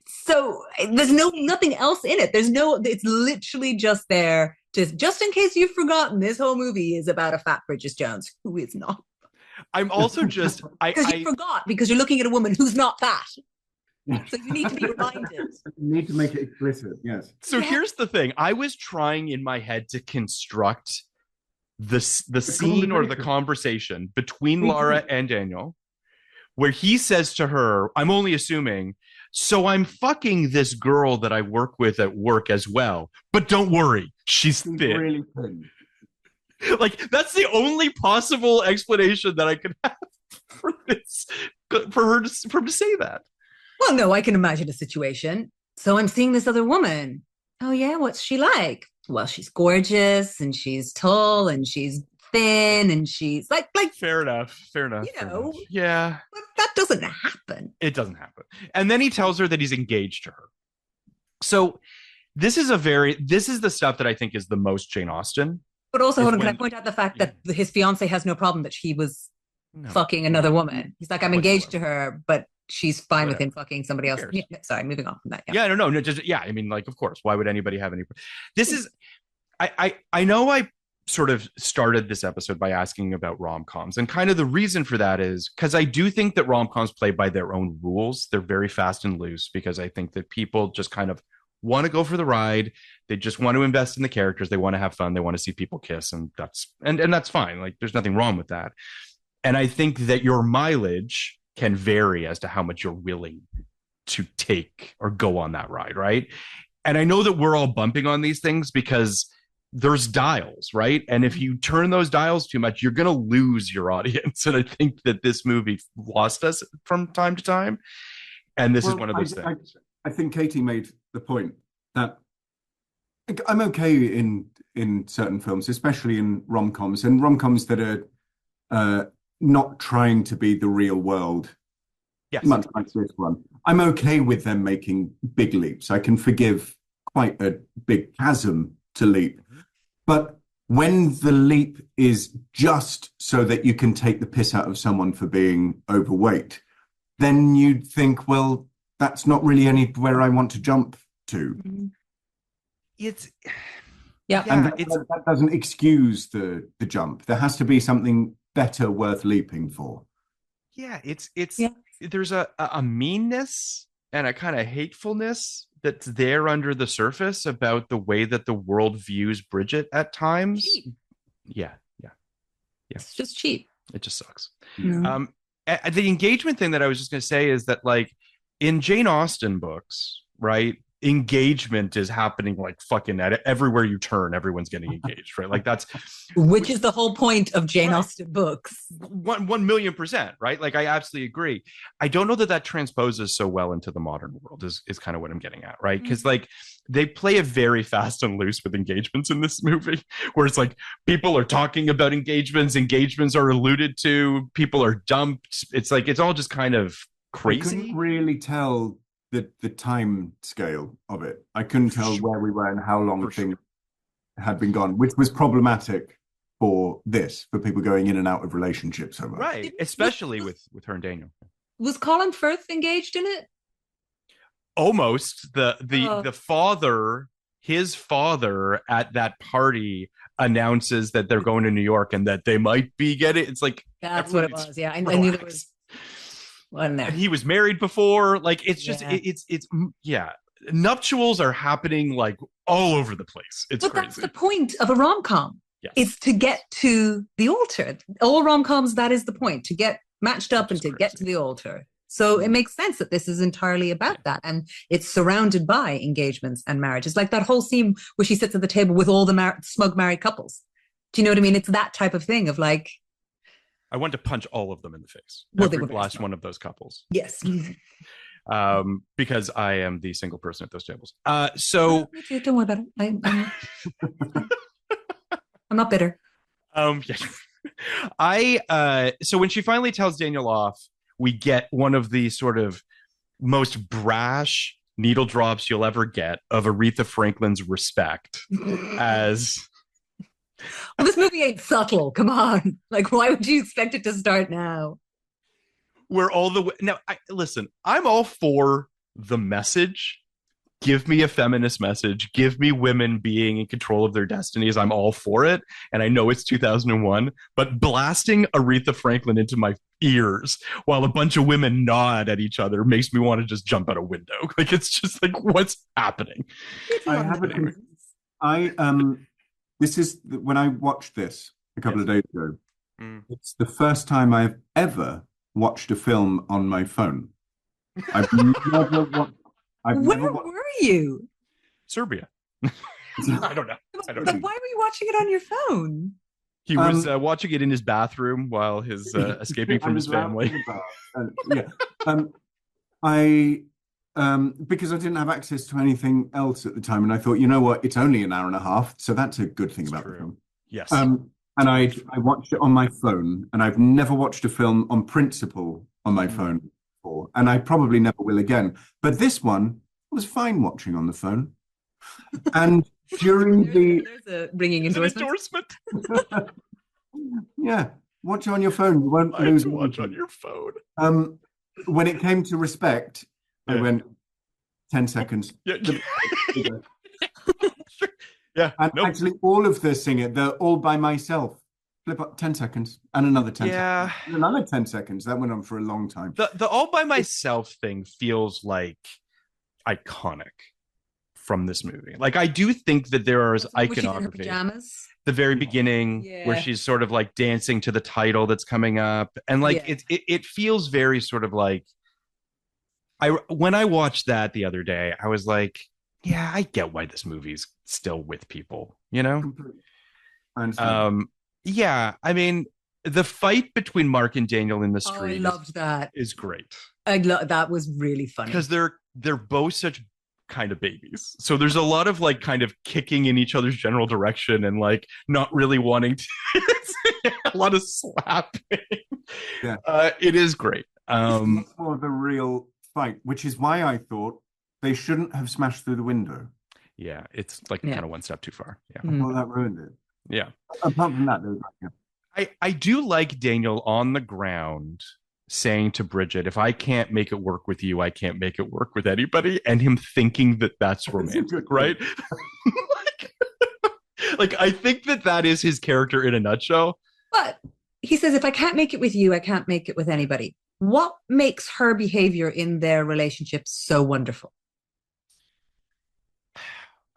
So there's nothing else in it. It's literally just there just in case you've forgotten. This whole movie is about a fat Bridget Jones who is not. I'm also just because you forgot, because you're looking at a woman who's not fat. So you need to be reminded. You need to make it explicit, yes. So here's the thing. I was trying in my head to construct the scene or the conversation between Laura and Daniel, where he says to her, I'm only assuming, so I'm fucking this girl that I work with at work as well. But don't worry, she's thin. Really thin. Like, that's the only possible explanation that I could have for this, for him to say that. Well, no, I can imagine a situation. So I'm seeing this other woman. Oh, yeah, what's she like? Well, she's gorgeous, and she's tall, and she's thin, and she's like fair enough. You know, fair enough. Yeah. But that doesn't happen. It doesn't happen. And then he tells her that he's engaged to her. So this is the stuff that I think is the most Jane Austen. But also, hold on, can I point out the fact that his fiance has no problem that he was fucking another woman? He's like, I'm engaged to her, but she's fine with him fucking somebody else. Yeah, sorry, moving on from that. No, just I mean, like, of course, why would anybody have any? This is, I know I sort of started this episode by asking about rom-coms, and kind of the reason for that is because I do think that rom-coms play by their own rules. They're very fast and loose because I think that people just kind of want to go for the ride. They just want to invest in the characters. They want to have fun. They want to see people kiss, and that's fine. Like, there's nothing wrong with that. And I think that your mileage can vary as to how much you're willing to take or go on that ride, right? And I know that we're all bumping on these things because there's dials, right? And if you turn those dials too much, you're going to lose your audience. And I think that this movie lost us from time to time. And this is one of those things. I think Katie made the point that I'm okay in certain films, especially in rom-coms, and rom-coms that are not trying to be the real world. Yes. Much like this one. I'm okay with them making big leaps. I can forgive quite a big chasm to leap. But when the leap is just so that you can take the piss out of someone for being overweight, then you'd think, well, that's not really anywhere I want to jump to. It's and that doesn't excuse the jump. There has to be something better worth leaping for. There's a meanness and a kind of hatefulness that's there under the surface about the way that the world views Bridget at times. Cheap. Yeah. It's just cheap. It just sucks. Mm-hmm. The engagement thing that I was just going to say is that, like, in Jane Austen books, right, engagement is happening like fucking everywhere you turn, everyone's getting engaged, right? Like, that's which is the whole point of Jane Austen books. 1,000,000%, right? Like, I absolutely agree. I don't know that transposes so well into the modern world is kind of what I'm getting at, right? Because like, they play it very fast and loose with engagements in this movie, where it's like people are talking about engagements are alluded to, people are dumped. It's like, it's all just kind of I couldn't crazy. really tell the time scale of it. I couldn't tell where we were and how long For things sure. had been gone, which was problematic for people going in and out of relationships so much. Right. Was, Especially with her and Daniel. was Colin Firth engaged in it? Almost Oh, the father, his father at that party announces that they're going to New York and that they might be getting, it's like that's what everyone it needs was. Yeah, I knew there was relax. one And there. he was married before. Like it's just Yeah. it's yeah. Nuptials are happening like all over the place. It's But that's the crazy. point of a rom-com. Yes. Is to get to the altar. All rom-coms, that is the point, to get matched up Which and is to get to crazy. the altar. So it makes sense that this is entirely about that. And it's surrounded by engagements and marriage. It's like that whole scene where she sits at the table with all the smug married couples. Do you know what I mean? It's that type of thing of like, I want to punch all of them in the face. well, they Every were very last smug. one of those couples. Yes. Because I am the single person at those tables. So Me too. Don't worry about it. I'm not bitter. yeah. So when she finally tells Daniel off, we get one of the sort of most brash needle drops you'll ever get of Aretha Franklin's respect as Well, this movie ain't subtle. Come on. Like, why would you expect it to start now? we're all the way now. Listen, I'm all for the message. Give me a feminist message. Give me women being in control of their destinies. I'm all for it. And I know it's 2001, but blasting Aretha Franklin into my ears while a bunch of women nod at each other makes me want to just jump out a window. Like it's just like, what's happening? I have this is when I watched this a couple of days ago. It's the first time I've ever watched a film on my phone. I've never watched. Where were you? Serbia. I don't know. Why were you watching it on your phone? He was watching it in his bathroom while his escaping from his family. Yeah. I because I didn't have access to anything else at the time, and I thought, you know what, it's only an hour and a half, so that's a good thing about the film. Yes. And I watched it on my phone, and I've never watched a film on principle on my phone before, and I probably never will again. But this one was fine watching on the phone. And during there's a ringing endorsement. Yeah, watch on your phone. You won't lose watch on your phone. When it came to respect, I went 10 seconds. Yeah. Yeah. And actually, all of the singing, they're all by myself. Flip up 10 seconds and another 10 seconds. And another 10 seconds. That went on for a long time. The all by myself thing feels like iconic from this movie. Like I do think that there is iconography. Pajamas. The very beginning where she's sort of like dancing to the title that's coming up. And like it feels very sort of like when I watched that the other day, I was like, yeah, I get why this movie's still with people, you know? Completely. I understand. Yeah, I mean, the fight between Mark and Daniel in the street I loved that. Is great. That was really funny. Because they're both such kind of babies. So there's a lot of like kind of kicking in each other's general direction and like not really wanting to a lot of slapping. Yeah. It is great. It's more of a real fight, which is why I thought they shouldn't have smashed through the window. Yeah, it's like kind of one step too far. Yeah. Well, that ruined it. Yeah. Apart from that, I do like Daniel on the ground saying to Bridget, if I can't make it work with you, I can't make it work with anybody. And him thinking that that's romantic, right? like, I think that is his character in a nutshell. But he says, if I can't make it with you, I can't make it with anybody. What makes her behavior in their relationship so wonderful?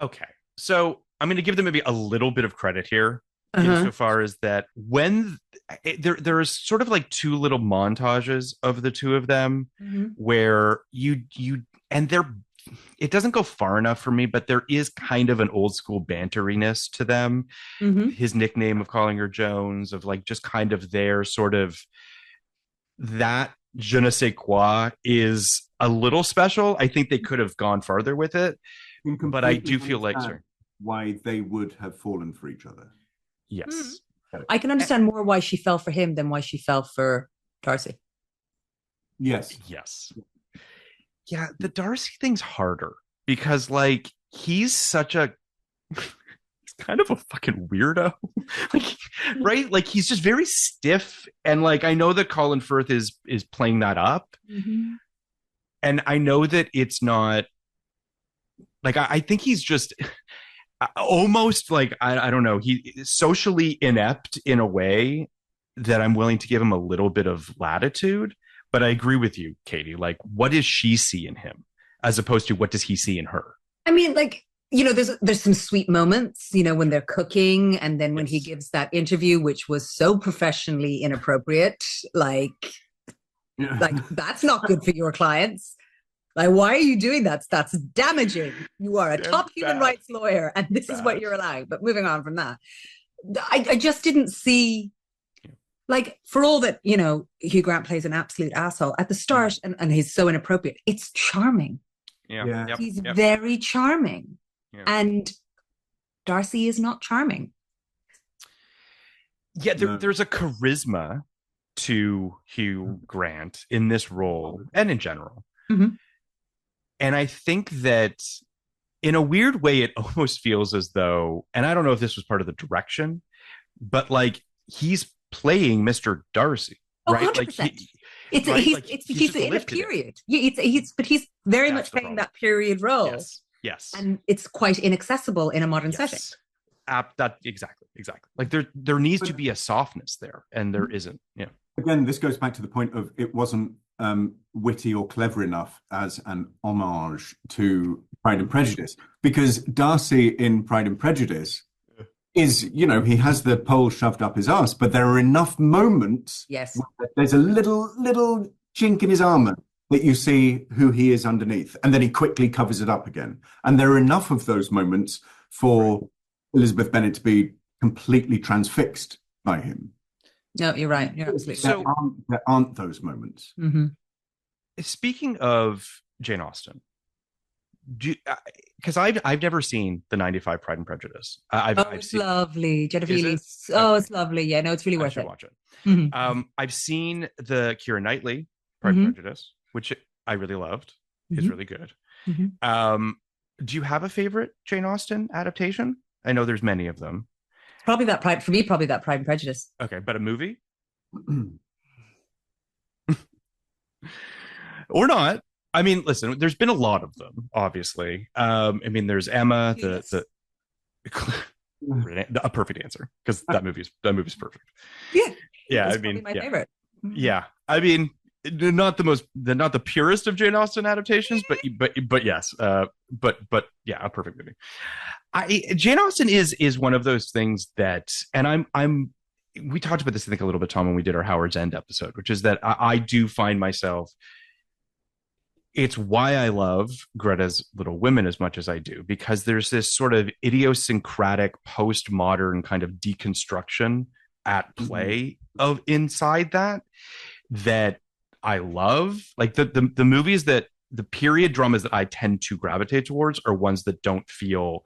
Okay. So I'm going to give them maybe a little bit of credit here. Insofar as that when there is sort of like two little montages of the two of them where you and it doesn't go far enough for me, but there is kind of an old school banteriness to them. His nickname of calling her Jones, of like just kind of their sort of that je ne sais quoi is a little special. I think they could have gone farther with it, but I do feel like why they would have fallen for each other. Yes. I can understand more why she fell for him than why she fell for Darcy. Yes. Yes. Yeah, the Darcy thing's harder because like he's such a he's kind of a fucking weirdo. Like, right? Like he's just very stiff. And like I know that Colin Firth is playing that up. Mm-hmm. And I know that it's not like I think he's just almost like I don't know, he socially inept in a way that I'm willing to give him a little bit of latitude. But I agree with you, Katie. Like, what does she see in him as opposed to what does he see in her? I mean, like, there's some sweet moments, when they're cooking, and then when he Yes. gives that interview, which was so professionally inappropriate, like that's not good for your clients. Like, why are you doing that? That's damaging. You are a top human rights lawyer, and this is what you're allowing. But moving on from that, I just didn't see, like, for all that, Hugh Grant plays an absolute asshole at the start, and he's so inappropriate. It's charming. Yeah. Yep. He's very charming. Yeah. And Darcy is not charming. Yeah, there's a charisma to Hugh Grant in this role and in general. Mm-hmm. And I think that in a weird way, it almost feels as though, and I don't know if this was part of the direction, but like he's playing Mr. Darcy, right? 100%. Like he's in a period. But he's very much playing that period role. Yes. And it's quite inaccessible in a modern setting. That exactly. Like there needs to be a softness there, and there isn't. Yeah. Again, this goes back to the point of it wasn't witty or clever enough as an homage to Pride and Prejudice, because Darcy in Pride and Prejudice is, he has the pole shoved up his ass, but there are enough moments. Yes. Where there's a little chink in his armor that you see who he is underneath, and then he quickly covers it up again. And there are enough of those moments for Elizabeth Bennet to be completely transfixed by him. No, you're right. You're absolutely right. There aren't those moments. Mm-hmm. Speaking of Jane Austen, because I've never seen the 95 Pride and Prejudice. It's lovely. Genevieve. It's lovely. Yeah, no, it's really worth it. Watch it. Mm-hmm. I've seen the Keira Knightley Pride and Prejudice, which I really loved. It's really good. Mm-hmm. Do you have a favorite Jane Austen adaptation? I know there's many of them. Probably that Pride and Prejudice. Okay, but a movie? Or not. I mean, listen, there's been a lot of them, obviously. I mean, there's Emma, a perfect answer, because that movie's perfect. Yeah. I mean, my favorite. Yeah, I mean, not the purest of Jane Austen adaptations, but yes, but yeah, a perfect movie. Jane Austen is one of those things that, and we talked about this, I think, a little bit, Tom, when we did our Howard's End episode, which is that I do find myself. It's why I love Greta's Little Women as much as I do, because there's this sort of idiosyncratic postmodern kind of deconstruction at play of inside that I love. Like the movies that the period dramas that I tend to gravitate towards are ones that don't feel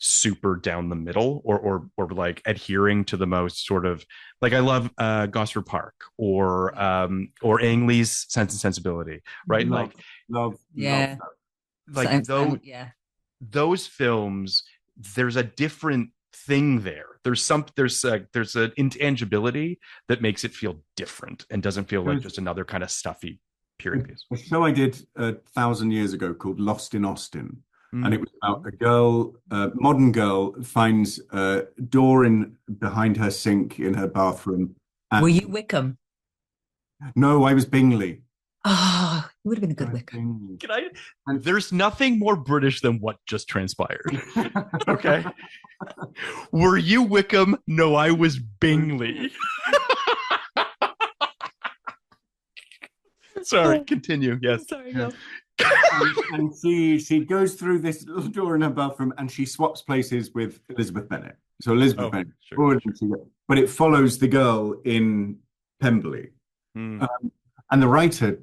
super down the middle or like adhering to the most sort of, like, I love Gosford Park or Ang Lee's Sense and Sensibility, right? Love like those films, there's a different thing there. There's an intangibility that makes it feel different and doesn't feel like just another kind of stuffy period piece. A show I did 1,000 years ago called Lost in Austin. And it was about a girl, modern girl, finds a door behind her sink in her bathroom. Were you Wickham? No, I was Bingley. Oh, it would have been a good Wickham. There's nothing more British than what just transpired. Okay. Were you Wickham? No, I was Bingley. Sorry, continue. Yes. Sorry, no. And she goes through this little door in her bathroom and she swaps places with Elizabeth Bennet. So Elizabeth Bennet, sure. But it follows the girl in Pemberley. And the writer,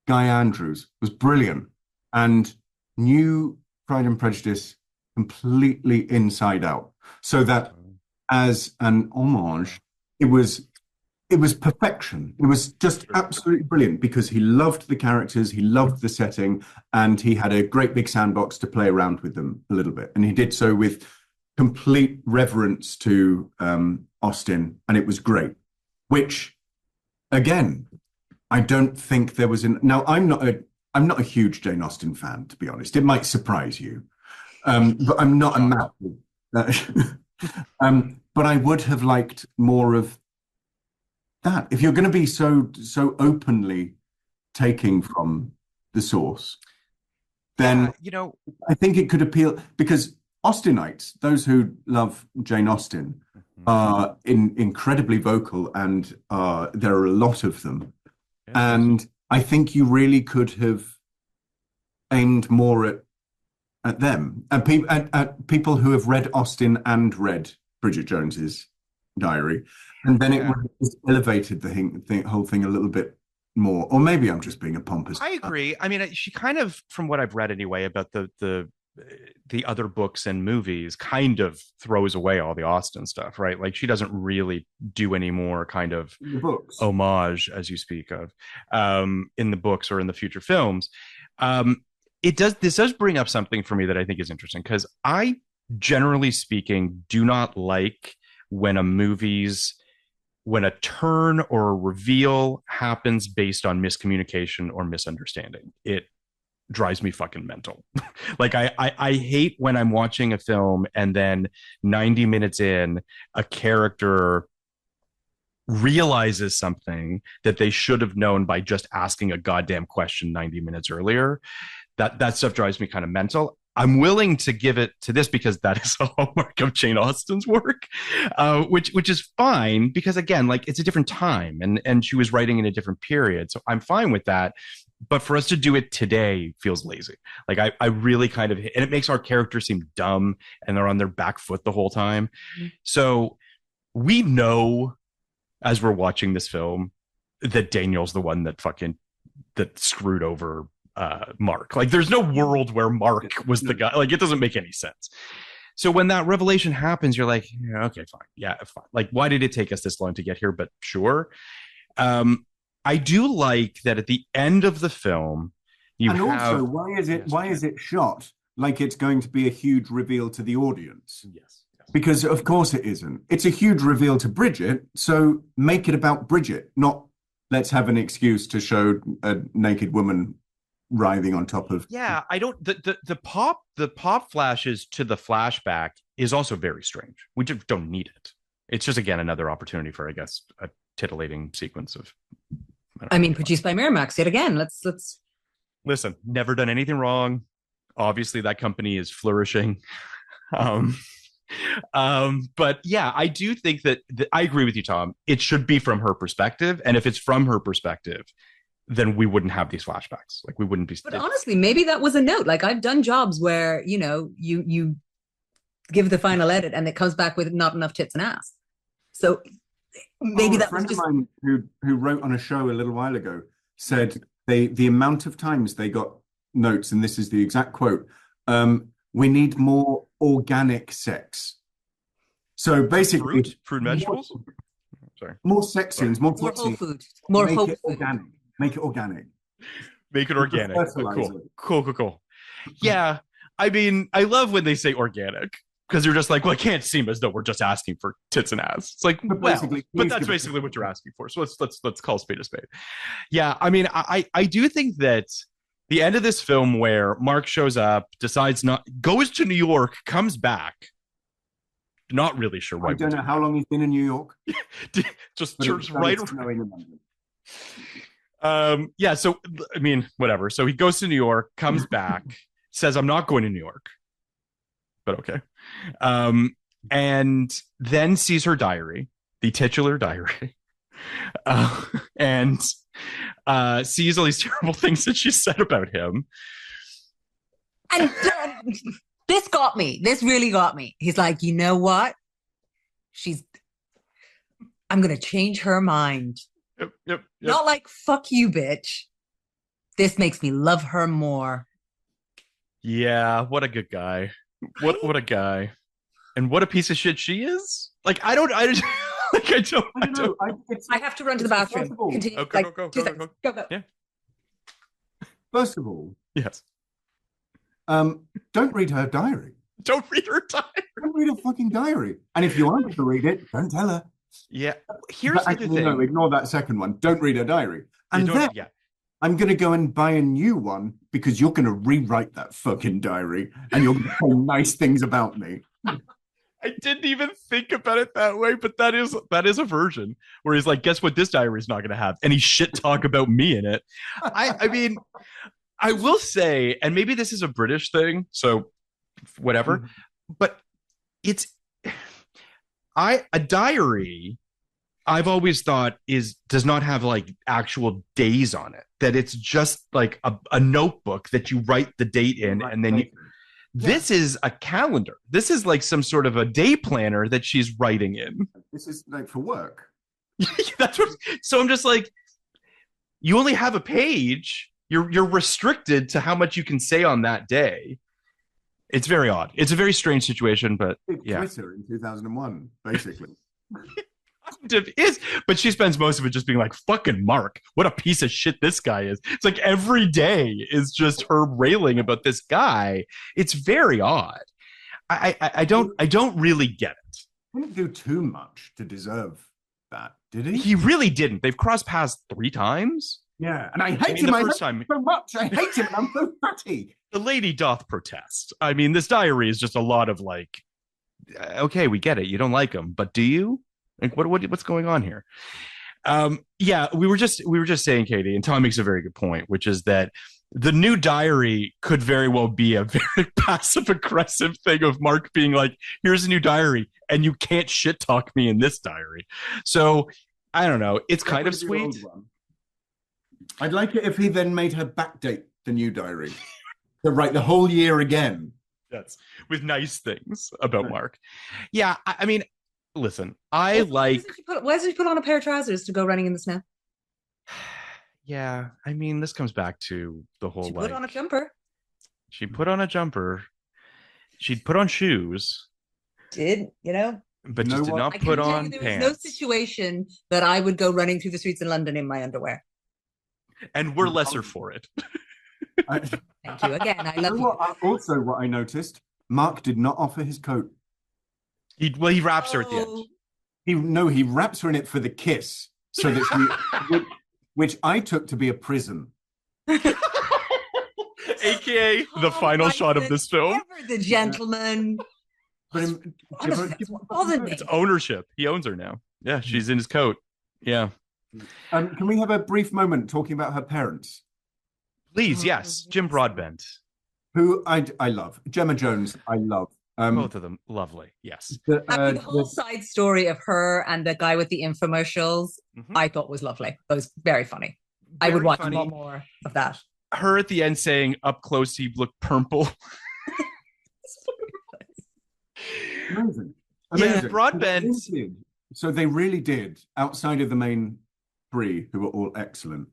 Guy Andrews, was brilliant and knew Pride and Prejudice completely inside out. So that as an homage, it was it was perfection. It was just absolutely brilliant because he loved the characters, he loved the setting, and he had a great big sandbox to play around with them a little bit. And he did so with complete reverence to Austen, and it was great. Which, again, I don't think there was an. Now, I'm not a huge Jane Austen fan, to be honest. It might surprise you, but I'm not a massive. But I would have liked more of that. If you're going to be so openly taking from the source, then I think it could appeal because Austenites, those who love Jane Austen, are incredibly vocal, and there are a lot of them. Yeah. And I think you really could have aimed more at them and at people who have read Austen and read Bridget Jones's Diary, and then it would have elevated the whole thing a little bit more. Or maybe I'm just being a pompous. I agree. I mean, she kind of, from what I've read anyway, about the other books and movies, kind of throws away all the Austen stuff, right? Like she doesn't really do any more kind of homage, as you speak of, in the books or in the future films. This does bring up something for me that I think is interesting, because I, generally speaking, do not like when a turn or a reveal happens based on miscommunication or misunderstanding. It drives me fucking mental. Like I hate when I'm watching a film and then 90 minutes in, a character realizes something that they should have known by just asking a goddamn question 90 minutes earlier. That stuff drives me kind of mental. I'm willing to give it to this because that is a hallmark of Jane Austen's work, which is fine because, again, like it's a different time and she was writing in a different period. So I'm fine with that. But for us to do it today feels lazy. Like I really kind of, and it makes our characters seem dumb and they're on their back foot the whole time. Mm-hmm. So we know as we're watching this film that Daniel's the one that screwed over Mark. Like there's no world where Mark was the guy. Like it doesn't make any sense. So when that revelation happens, you're like, yeah, okay, fine. Yeah, fine. Like, why did it take us this long to get here? But sure. I do like that at the end of the film, also, why is it shot like it's going to be a huge reveal to the audience? Yes. Because of course it isn't. It's a huge reveal to Bridget, so make it about Bridget, not let's have an excuse to show a naked woman writhing on top of. Yeah, I don't. The pop flashes to the flashback is also very strange. We just don't need it. It's just, again, another opportunity for, I guess, a titillating sequence of. I mean, produced by Miramax yet again. Let's listen. Never done anything wrong. Obviously, that company is flourishing. But yeah, I do think that I agree with you, Tom. It should be from her perspective, and if it's from her perspective, then we wouldn't have these flashbacks. Like we wouldn't be. But honestly, maybe that was a note. Like I've done jobs where you give the final edit and it comes back with not enough tits and ass. So maybe that was just. A friend of mine who wrote on a show a little while ago said the amount of times they got notes, and this is the exact quote. We need more organic sex. So basically, fruit and vegetables. Sorry, more sex scenes, more whole food, more whole food. Organic. Make it organic. Make it organic. Cool. Yeah, I mean, I love when they say organic because you're just like, well, it can't seem as though we're just asking for tits and ass. It's like, but that's basically what you're asking for. So let's call a spade a spade. Yeah, I mean, I do think that the end of this film where Mark shows up, goes to New York, comes back. Not really sure why. I don't know how long he's been in New York. just right. Yeah, so I mean, whatever. So he goes to New York, comes back, says, I'm not going to New York. But okay. And then sees her diary, the titular diary, and sees all these terrible things that she said about him. And this got me. This really got me. He's like, you know what? I'm going to change her mind. Yep. Not like, fuck you, bitch. This makes me love her more. Yeah, what a good guy. What a guy. And what a piece of shit she is. Like, I don't Like I don't. I don't know. I have to run to the bathroom. First of all, Continue. Okay, Like, go. 2 seconds. Go. Yeah. first of all, Yes. don't read her diary. Don't read her diary. Don't read her fucking diary. And if you aren't to read it, don't tell her. Yeah. Here's But the other actually, thing. no, ignore that second one. Don't read her diary. You And don't- then yeah. I'm going to go and buy a new one because you're going to rewrite that fucking diary and you're going to say nice things about me. I didn't even think about it that way, but that is a version where he's like, guess what this diary's not gonna have? And he shit talk about me in it. I mean, I will say, and maybe this is a British thing, so whatever, but it's a diary I've always thought does not have like actual days on it, that it's just like a notebook that you write the date in, and then this is a calendar. This is like some sort of a day planner that she's writing in. This is like for work. That's what. So I'm just like, you only have a page. You're restricted to how much you can say on that day. It's very odd. It's a very strange situation, but yeah. Twitter in 2001, basically. It is, but she spends most of it just being like, fucking Mark, what a piece of shit this guy is. It's like every day is just her railing about this guy. It's very odd. I don't really get it. He didn't do too much to deserve that, did he? He really didn't. They've crossed paths 3 times. Yeah, and I hate him. The first time so much. I hate him. I'm so fatty. The lady doth protest. I mean, this diary is just a lot of like, okay, we get it. You don't like him, but do you? Like, what's going on here? Yeah, we were just saying, Katie, and Tom makes a very good point, which is that the new diary could very well be a very passive aggressive thing of Mark being like, here's a new diary, and you can't shit talk me in this diary. So I don't know. It's kind of sweet. I'd like it if he then made her backdate the new diary to write the whole year again. Yes, with nice things about Mark. Yeah, I mean, listen, I like. Why does he put on a pair of trousers to go running in the snow? Yeah, I mean, this comes back to the whole. She put on a jumper. She put on a jumper. She'd put on shoes. But just did not put on there pants. was no situation that I would go running through the streets in London in my underwear. And we're lesser for it. Thank you again. I love you. Also, what I noticed, Mark did not offer his coat. He wraps her at the end. He wraps her in it for the kiss, so that which I took to be a prison. AKA the final shot of this film. Ever the gentleman. But it's ownership. He owns her now. Yeah, she's in his coat. Yeah. Can we have a brief moment talking about her parents? Please, yes. Jim Broadbent. Who I love. Gemma Jones, I love. Both of them, lovely. Yes. The whole side story of her and the guy with the infomercials, I thought was lovely. It was very funny. I would watch a lot more of that. Her at the end saying, "Up close, he looked purple." Amazing. Yeah, Broadbent. So they really did, outside of the main 3, who were all excellent,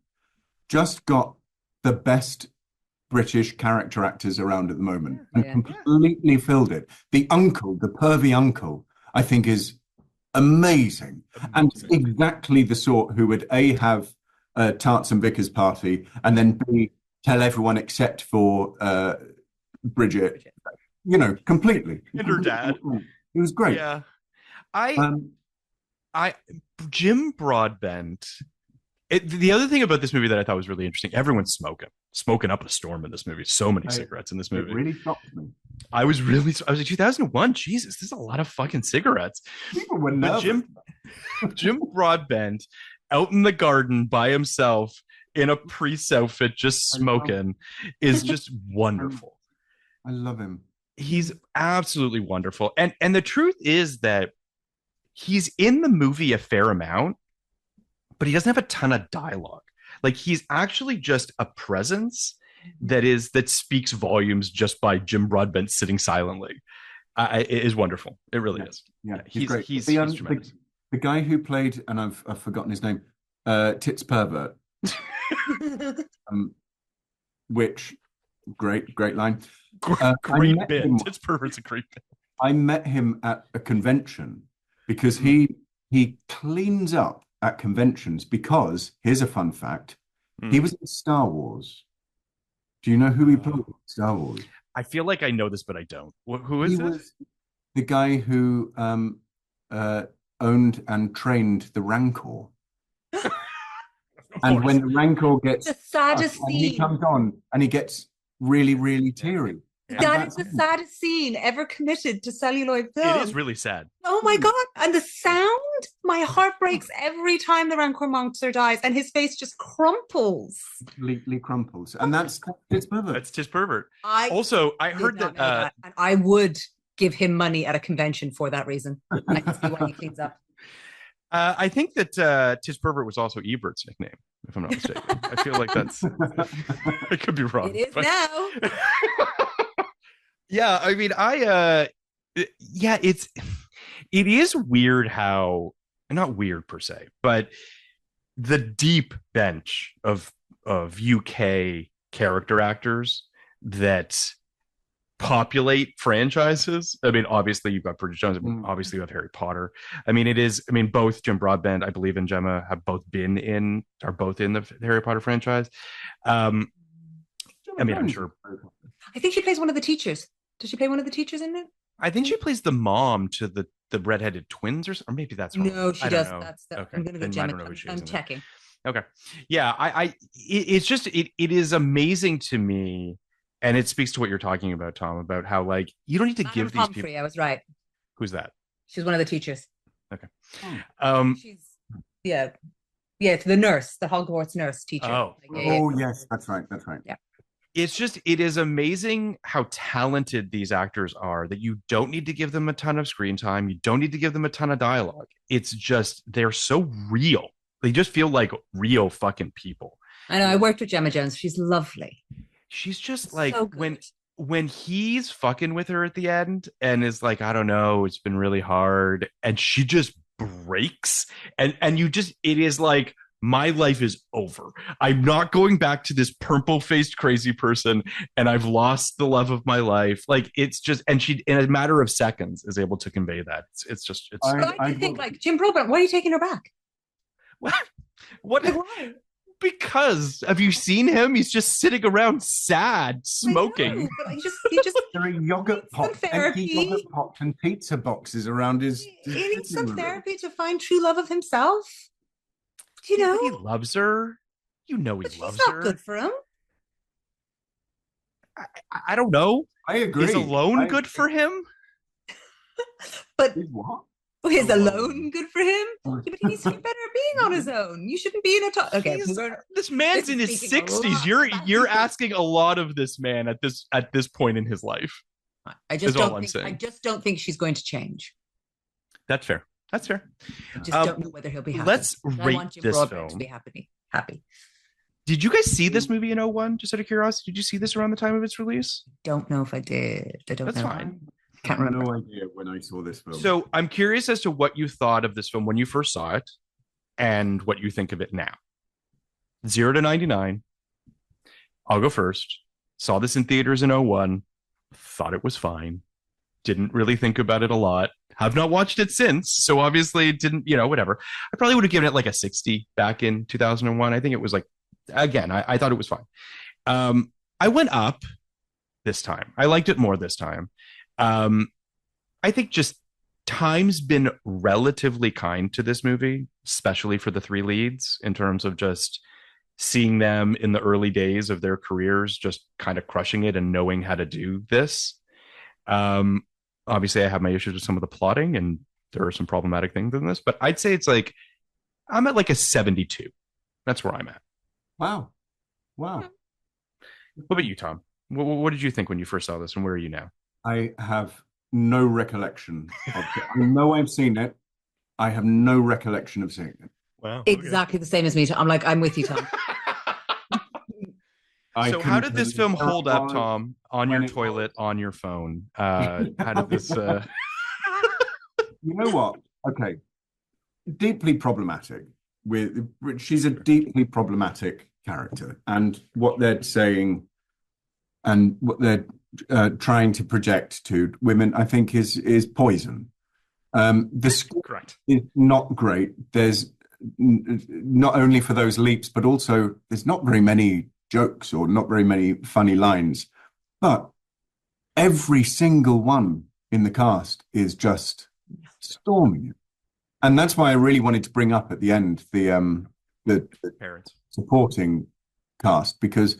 just got the best British character actors around at the moment and completely filled it. The uncle, the pervy uncle, I think is amazing. And exactly the sort who would A, have a Tarts and Vickers party, and then B, tell everyone except for Bridget, completely. And her dad. It was great. Yeah. Jim Broadbent. The other thing about this movie that I thought was really interesting, everyone's smoking up a storm in this movie. So many cigarettes in this movie. It really shocked me. I was like, 2001, Jesus, this is a lot of fucking cigarettes. People were nervous. Jim Broadbent out in the garden by himself in a priest outfit, just smoking, is just wonderful. I love him. He's absolutely wonderful. And the truth is that he's in the movie a fair amount, but he doesn't have a ton of dialogue. Like, he's actually just a presence that speaks volumes just by Jim Broadbent sitting silently. It is wonderful. It really is. Yeah, he's great. He's tremendous. The guy who played, and I've forgotten his name, Tits Pervert, which great line. Great bit. Tits Pervert's a great bit. I met him at a convention because he he cleans up at conventions because, here's a fun fact, he was in Star Wars. Do you know who he played in Star Wars? I feel like I know this, but I don't. Who is He it? was the guy who owned and trained the Rancor. And when the Rancor gets The saddest and he scene. comes on and he gets really, really teary. Yeah. And That is that's the saddest scene ever committed to celluloid film. It is really sad. Oh my God. And the sound, my heart breaks every time the Rancor monster dies and his face just crumples. completely crumples. And that's Tis Pervert. That's Tis Pervert. I Also, I heard did not that, know that. And I would give him money at a convention for that reason. I can see why he cleans up. I think that Tis Pervert was also Ebert's nickname, if I'm not mistaken. I feel like that's I could be wrong. It is but- now. Yeah, I mean, yeah, it is weird how, not weird per se, but the deep bench of UK character actors that populate franchises. I mean, obviously you've got Bridget Jones, obviously you have Harry Potter. I mean, both Jim Broadbent, I believe, and Gemma are both in the Harry Potter franchise. I mean, I'm sure. I think she plays one of the teachers. Does she play one of the teachers in it? I think she plays the mom to the redheaded twins, or maybe that's wrong. No, she I don't does. know. That's the. Okay. I'm going to go Then I Gemma. don't know who she is I'm in it. checking. Okay. Yeah, it's just it is amazing to me, and it speaks to what you're talking about, Tom, about how like you don't need to give these Humphrey, people. I was right. Who's that? She's one of the teachers. Okay. She's yeah, the nurse, the Hogwarts nurse teacher. Oh. Oh, yes, that's right. That's right. Yeah. It's just, it is amazing how talented these actors are, that you don't need to give them a ton of screen time. You don't need to give them a ton of dialogue. It's just, they're so real. They just feel like real fucking people. I know. I worked with Gemma Jones. She's lovely. She's just like, So good. when he's fucking with her at the end and is like, I don't know, it's been really hard. And she just breaks. And you just, it is like, my life is over. I'm not going back to this purple-faced crazy person, and I've lost the love of my life. Like, it's just, and she, in a matter of seconds, is able to convey that. It's just, it's. But I do think, like, Jim Broadbent, why are you taking her back? What? Like, why? Because have you seen him? He's just sitting around sad, smoking. Know, but he just There are yogurt pots, empty therapy. yogurt pots and pizza boxes around his he needs some room. therapy to find true love of himself. You Yeah, know, but he loves her. You know he but loves she's not her. good for him. I don't know. I agree. Is alone I- good for him? But Is what? is Oh, alone good for him? Oh. Yeah, but he needs to be better at being on his own. You shouldn't be in a okay. This man's in his Speaking a 60s. lot You're about you're people. asking a lot of this man at this point in his life. I just is all don't I'm think. saying. I just don't think she's going to change. That's fair. That's fair. I just don't know whether he'll be happy. Let's I rate want Jim this Broadbent to film. be happy. Did you guys see this movie in '01? Just out of curiosity, did you see this around the time of its release? Don't know if I did. I don't That's know. fine. I Can't have remember. no idea when I saw this film. So I'm curious as to what you thought of this film when you first saw it, and what you think of it now. 0 to 99. I'll go first. Saw this in theaters in '01. Thought it was fine. Didn't really think about it a lot. Have not watched it since, so obviously it didn't, whatever. I probably would have given it like a 60 back in 2001. I think it was like, again, I thought it was fine. I went up this time. I liked it more this time. I think just time's been relatively kind to this movie, especially for the three leads, in terms of just seeing them in the early days of their careers, just kind of crushing it and knowing how to do this. Obviously I have my issues with some of the plotting, and there are some problematic things in this, but I'd say it's like, I'm at like a 72. That's where I'm at. Wow. What about you, Tom? What did you think when you first saw this, and where are you now? I have no recollection of it. I know I've seen it. I have no recollection of seeing it. Wow. Exactly the same as me. I'm with you, Tom. So how did this film hold up, Tom, on your when it toilet, on your phone? How did this... You know what? Okay. Deeply problematic. She's a deeply problematic character. And what they're saying and what they're trying to project to women, I think, is poison. The script Correct. is not great. There's not only for those leaps, but also there's not very many jokes or not very many funny lines. But every single one in the cast is just storming it. And that's why I really wanted to bring up at the end the Parents. supporting cast, because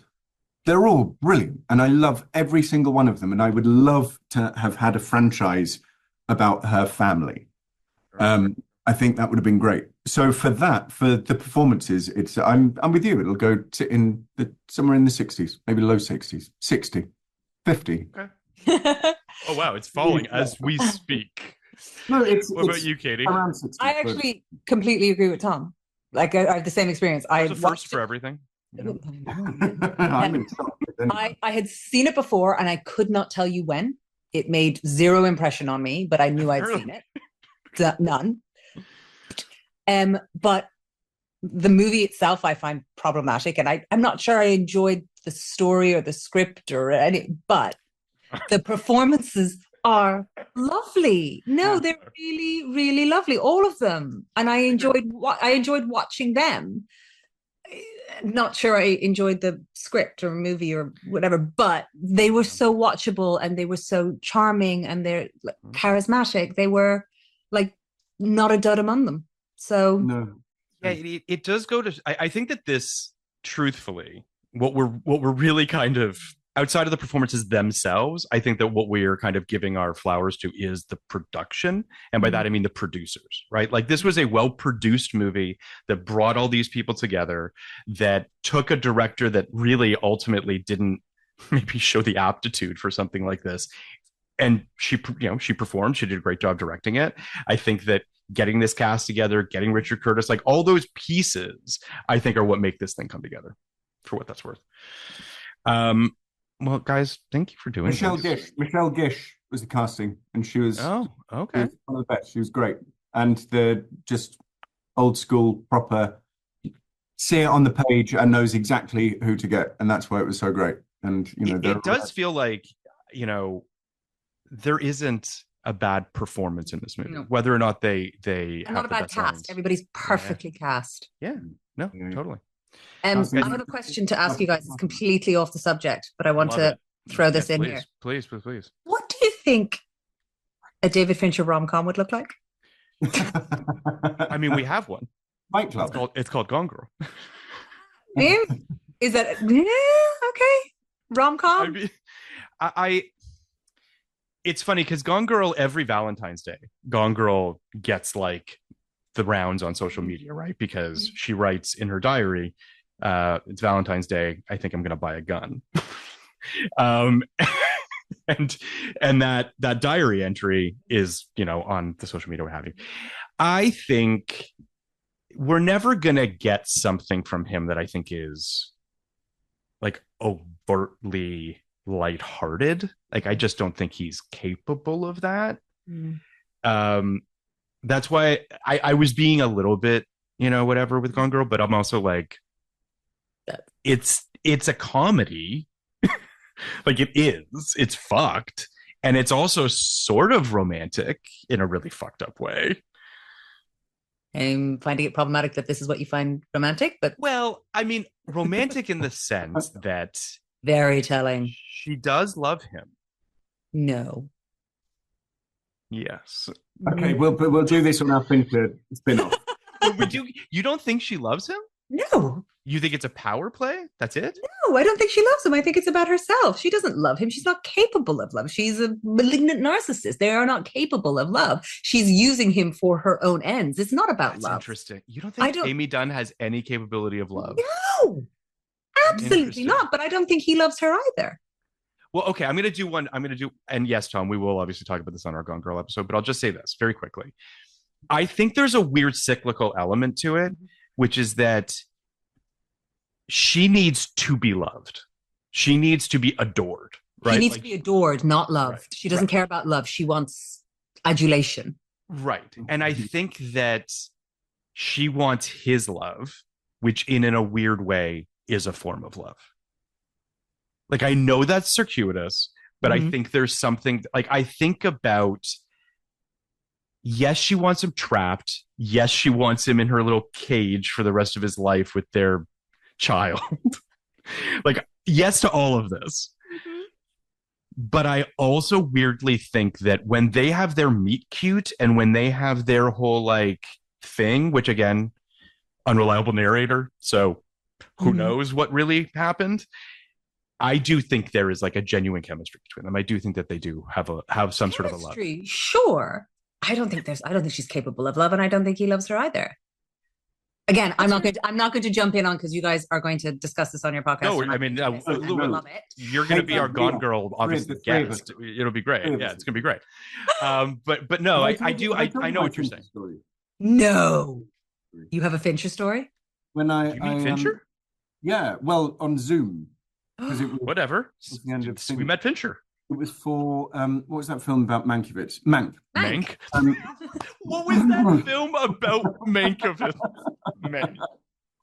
they're all brilliant. And I love every single one of them. And I would love to have had a franchise about her family. I think that would have been great. So for the performances, I'm with you. It'll go somewhere in the 60s, maybe low 60s, 60, 50. Okay. Oh wow, it's falling as we speak. No, what about you, Katie? Around 60. I actually completely agree with Tom. Like I have the same experience. I It's a first for everything. I'm in shock. I had seen it before and I could not tell you when. It made zero impression on me, but I knew I'd seen it. None. But the movie itself I find problematic, and I'm not sure I enjoyed the story or the script or any, but the performances are lovely. No, they're really, really lovely, all of them. And I enjoyed watching them. Not sure I enjoyed the script or movie or whatever, but they were so watchable and they were so charming and they're charismatic. They were like not a dud among them. So no. Yeah, it does go to. I think that this, truthfully, what we're really kind of outside of the performances themselves, I think that what we're kind of giving our flowers to is the production. And by that, I mean the producers, right? Like this was a well-produced movie that brought all these people together, that took a director that really ultimately didn't maybe show the aptitude for something like this. And she performed, she did a great job directing it. I think that getting this cast together, getting Richard Curtis, like all those pieces, I think are what make this thing come together, for what that's worth. Well, guys, thank you for doing this. Michelle Gish was the casting, and she was okay. She was one of the best. She was great, and the just old school proper, see it on the page and knows exactly who to get, and that's why it was so great. And it does feel like there isn't a bad performance in this movie, whether or not they and not a bad cast. Lines. Everybody's perfectly cast. Yeah, no, totally. I have a question to ask you guys. It's completely off the subject, but I want to throw this in here. Please. What do you think a David Fincher rom-com would look like? I mean, we have one. Fight Club. It's called Gone Girl. Is that okay? Rom-com? I mean, it's funny because Gone Girl, every Valentine's Day, Gone Girl gets like the rounds on social media, right? Because she writes in her diary, it's Valentine's Day, I think I'm going to buy a gun. and that diary entry is, on the social media, what have you. I think we're never going to get something from him that I think is like overtly lighthearted. Like, I just don't think he's capable of that. That's why I was being a little bit, whatever with Gone Girl, but I'm also like, it's a comedy. Like it's fucked. And it's also sort of romantic in a really fucked up way. I'm finding it problematic that this is what you find romantic, but well, I mean, romantic in the sense that very telling. She does love him. No. Yes. Okay, we'll do this on our Fincher spin-off. You don't think she loves him? No. You think it's a power play? That's it? No, I don't think she loves him. I think it's about herself. She doesn't love him. She's not capable of love. She's a malignant narcissist. They are not capable of love. She's using him for her own ends. It's not about love. Interesting. You don't think Amy Dunn has any capability of love? No, absolutely not. But I don't think he loves her either. Well, okay, I'm going to do one. And yes, Tom, we will obviously talk about this on our Gone Girl episode, but I'll just say this very quickly. I think there's a weird cyclical element to it, which is that she needs to be loved. She needs to be adored, right? She needs to be adored, not loved. Right, she doesn't care about love. She wants adulation. Right. And I think that she wants his love, which in a weird way is a form of love. Like, I know that's circuitous, but I think there's something like I think about yes, she wants him trapped. Yes, she wants him in her little cage for the rest of his life with their child. Like, yes to all of this. Mhm. But I also weirdly think that when they have their meet cute and when they have their whole like thing, which again, unreliable narrator, so who Mhm. knows what really happened? I do think there is like a genuine chemistry between them. I do think that they do have some sort of a love. Chemistry, sure. I don't think she's capable of love, and I don't think he loves her either. Again, I'm not going to jump in on because you guys are going to discuss this on your podcast. No, and I I'm mean, into this, and I love it. you're going to be our Gone Girl, obviously the three of guest. us. It'll be great. Three of Yeah, us. it's going to be great. But no, I do. I know what you're saying. Story. No, you have a Fincher story? When You meet Fincher? Yeah, well, on Zoom because it was Whatever. the end of We met Fincher. It was for what was that film about Mankiewicz? Mank. Mank. Um, What was that film about Mankiewicz? Mank. Mank.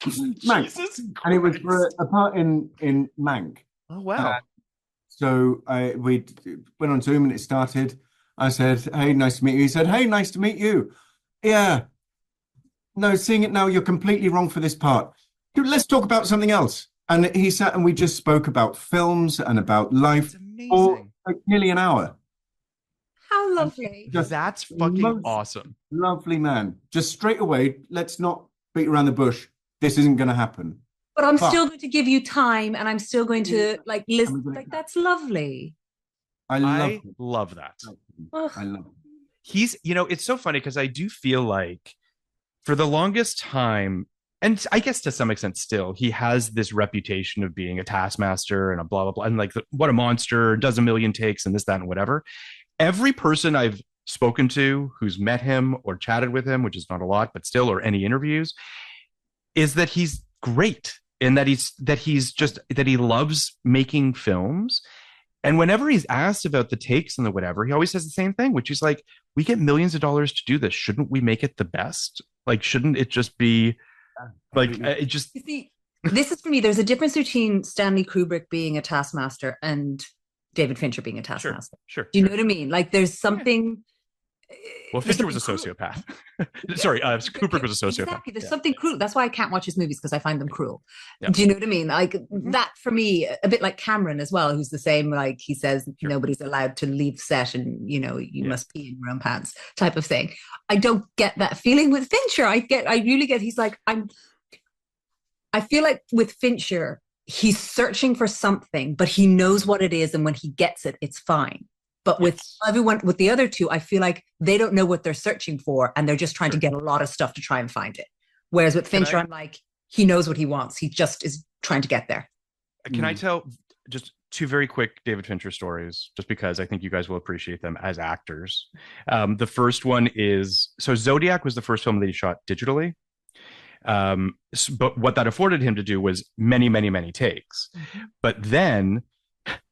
Jesus Christ. And it was for a part in Mank. Oh wow. So we went on Zoom and it started. I said, "Hey, nice to meet you." He said, "Hey, nice to meet you." Yeah. No, seeing it now, you're completely wrong for this part. Dude, let's talk about something else. And he sat and we just spoke about films and about life It's for amazing. like nearly an hour. How lovely. Just That's fucking most awesome. lovely man. Just straight away, let's not beat around the bush. This isn't going to happen. But I'm But- still going to give you time, and I'm still going to like listen. I'm gonna- Like that's lovely. I love I him. love that. Ugh. I love him. He's, it's so funny because I do feel like for the longest time, and I guess to some extent still, he has this reputation of being a taskmaster and a blah, blah, blah. And like, what a monster, does a million takes and this, that, and whatever. Every person I've spoken to who's met him or chatted with him, which is not a lot, but still, or any interviews, is that he's great and that he loves making films. And whenever he's asked about the takes and the whatever, he always says the same thing, which is like, we get millions of dollars to do this. Shouldn't we make it the best? Like, shouldn't it just be like, it just. You see, this is for me. There's a difference between Stanley Kubrick being a taskmaster and David Fincher being a taskmaster. Sure. Do you know what I mean? Like, there's something. Well, Fincher was a sociopath. Sorry, Kubrick was a sociopath. Exactly. There's something cruel. That's why I can't watch his movies because I find them cruel. Yeah. Do you know what I mean? Like that for me, a bit like Cameron as well, who's the same. Like he says, nobody's allowed to leave set, and you must pee in your own pants, type of thing. I don't get that feeling with Fincher. I really get. He's like I feel like with Fincher, he's searching for something, but he knows what it is, and when he gets it, it's fine. But with everyone, with the other two, I feel like they don't know what they're searching for, and they're just trying to get a lot of stuff to try and find it. Whereas with Fincher, I'm like, he knows what he wants. He just is trying to get there. Can I tell just two very quick David Fincher stories, just because I think you guys will appreciate them as actors. The first one is, so Zodiac was the first film that he shot digitally. But what that afforded him to do was many, many, many takes. Mm-hmm. But then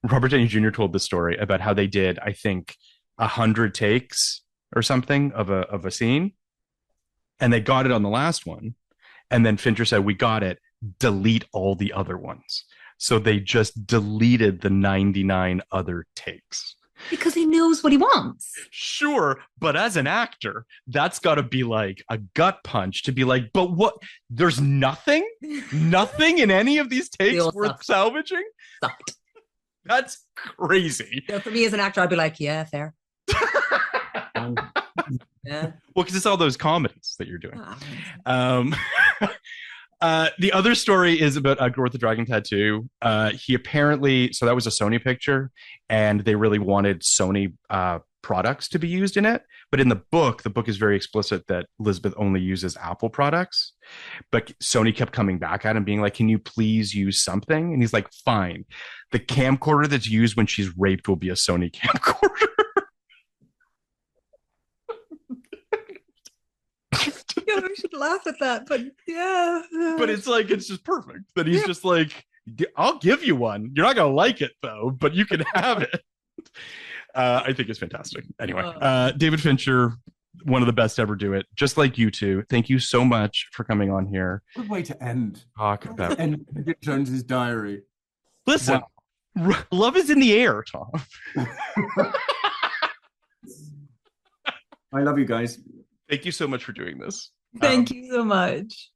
Robert Downey Jr. told the story about how they did, I think, 100 takes or something of a scene, and they got it on the last one. And then Fincher said, "We got it. Delete all the other ones." So they just deleted the 99 other takes. Because he knows what he wants. Sure, but as an actor, that's got to be like a gut punch to be like, but what? There's nothing in any of these takes worth salvaging? Sucked. That's crazy. So for me as an actor, I'd be like, yeah, fair. Yeah. Well, because it's all those comedies that you're doing. The other story is about a girl with the dragon tattoo. He apparently, so that was a Sony picture, and they really wanted Sony products to be used in it. But in the book is very explicit that Elizabeth only uses Apple products. But Sony kept coming back at him being like, "Can you please use something?" And he's like, "Fine. The camcorder that's used when she's raped will be a Sony camcorder." I should laugh at that, but yeah. But it's like, it's just perfect that he's just like, "I'll give you one. You're not going to like it though, but you can have it." I think it's fantastic. Anyway, David Fincher, one of the best to ever do it. Just like you two. Thank you so much for coming on here. Good way to end. Talk about and Bridget Jones's Diary. Listen, love is in the air, Tom. I love you guys. Thank you so much for doing this. Thank you so much.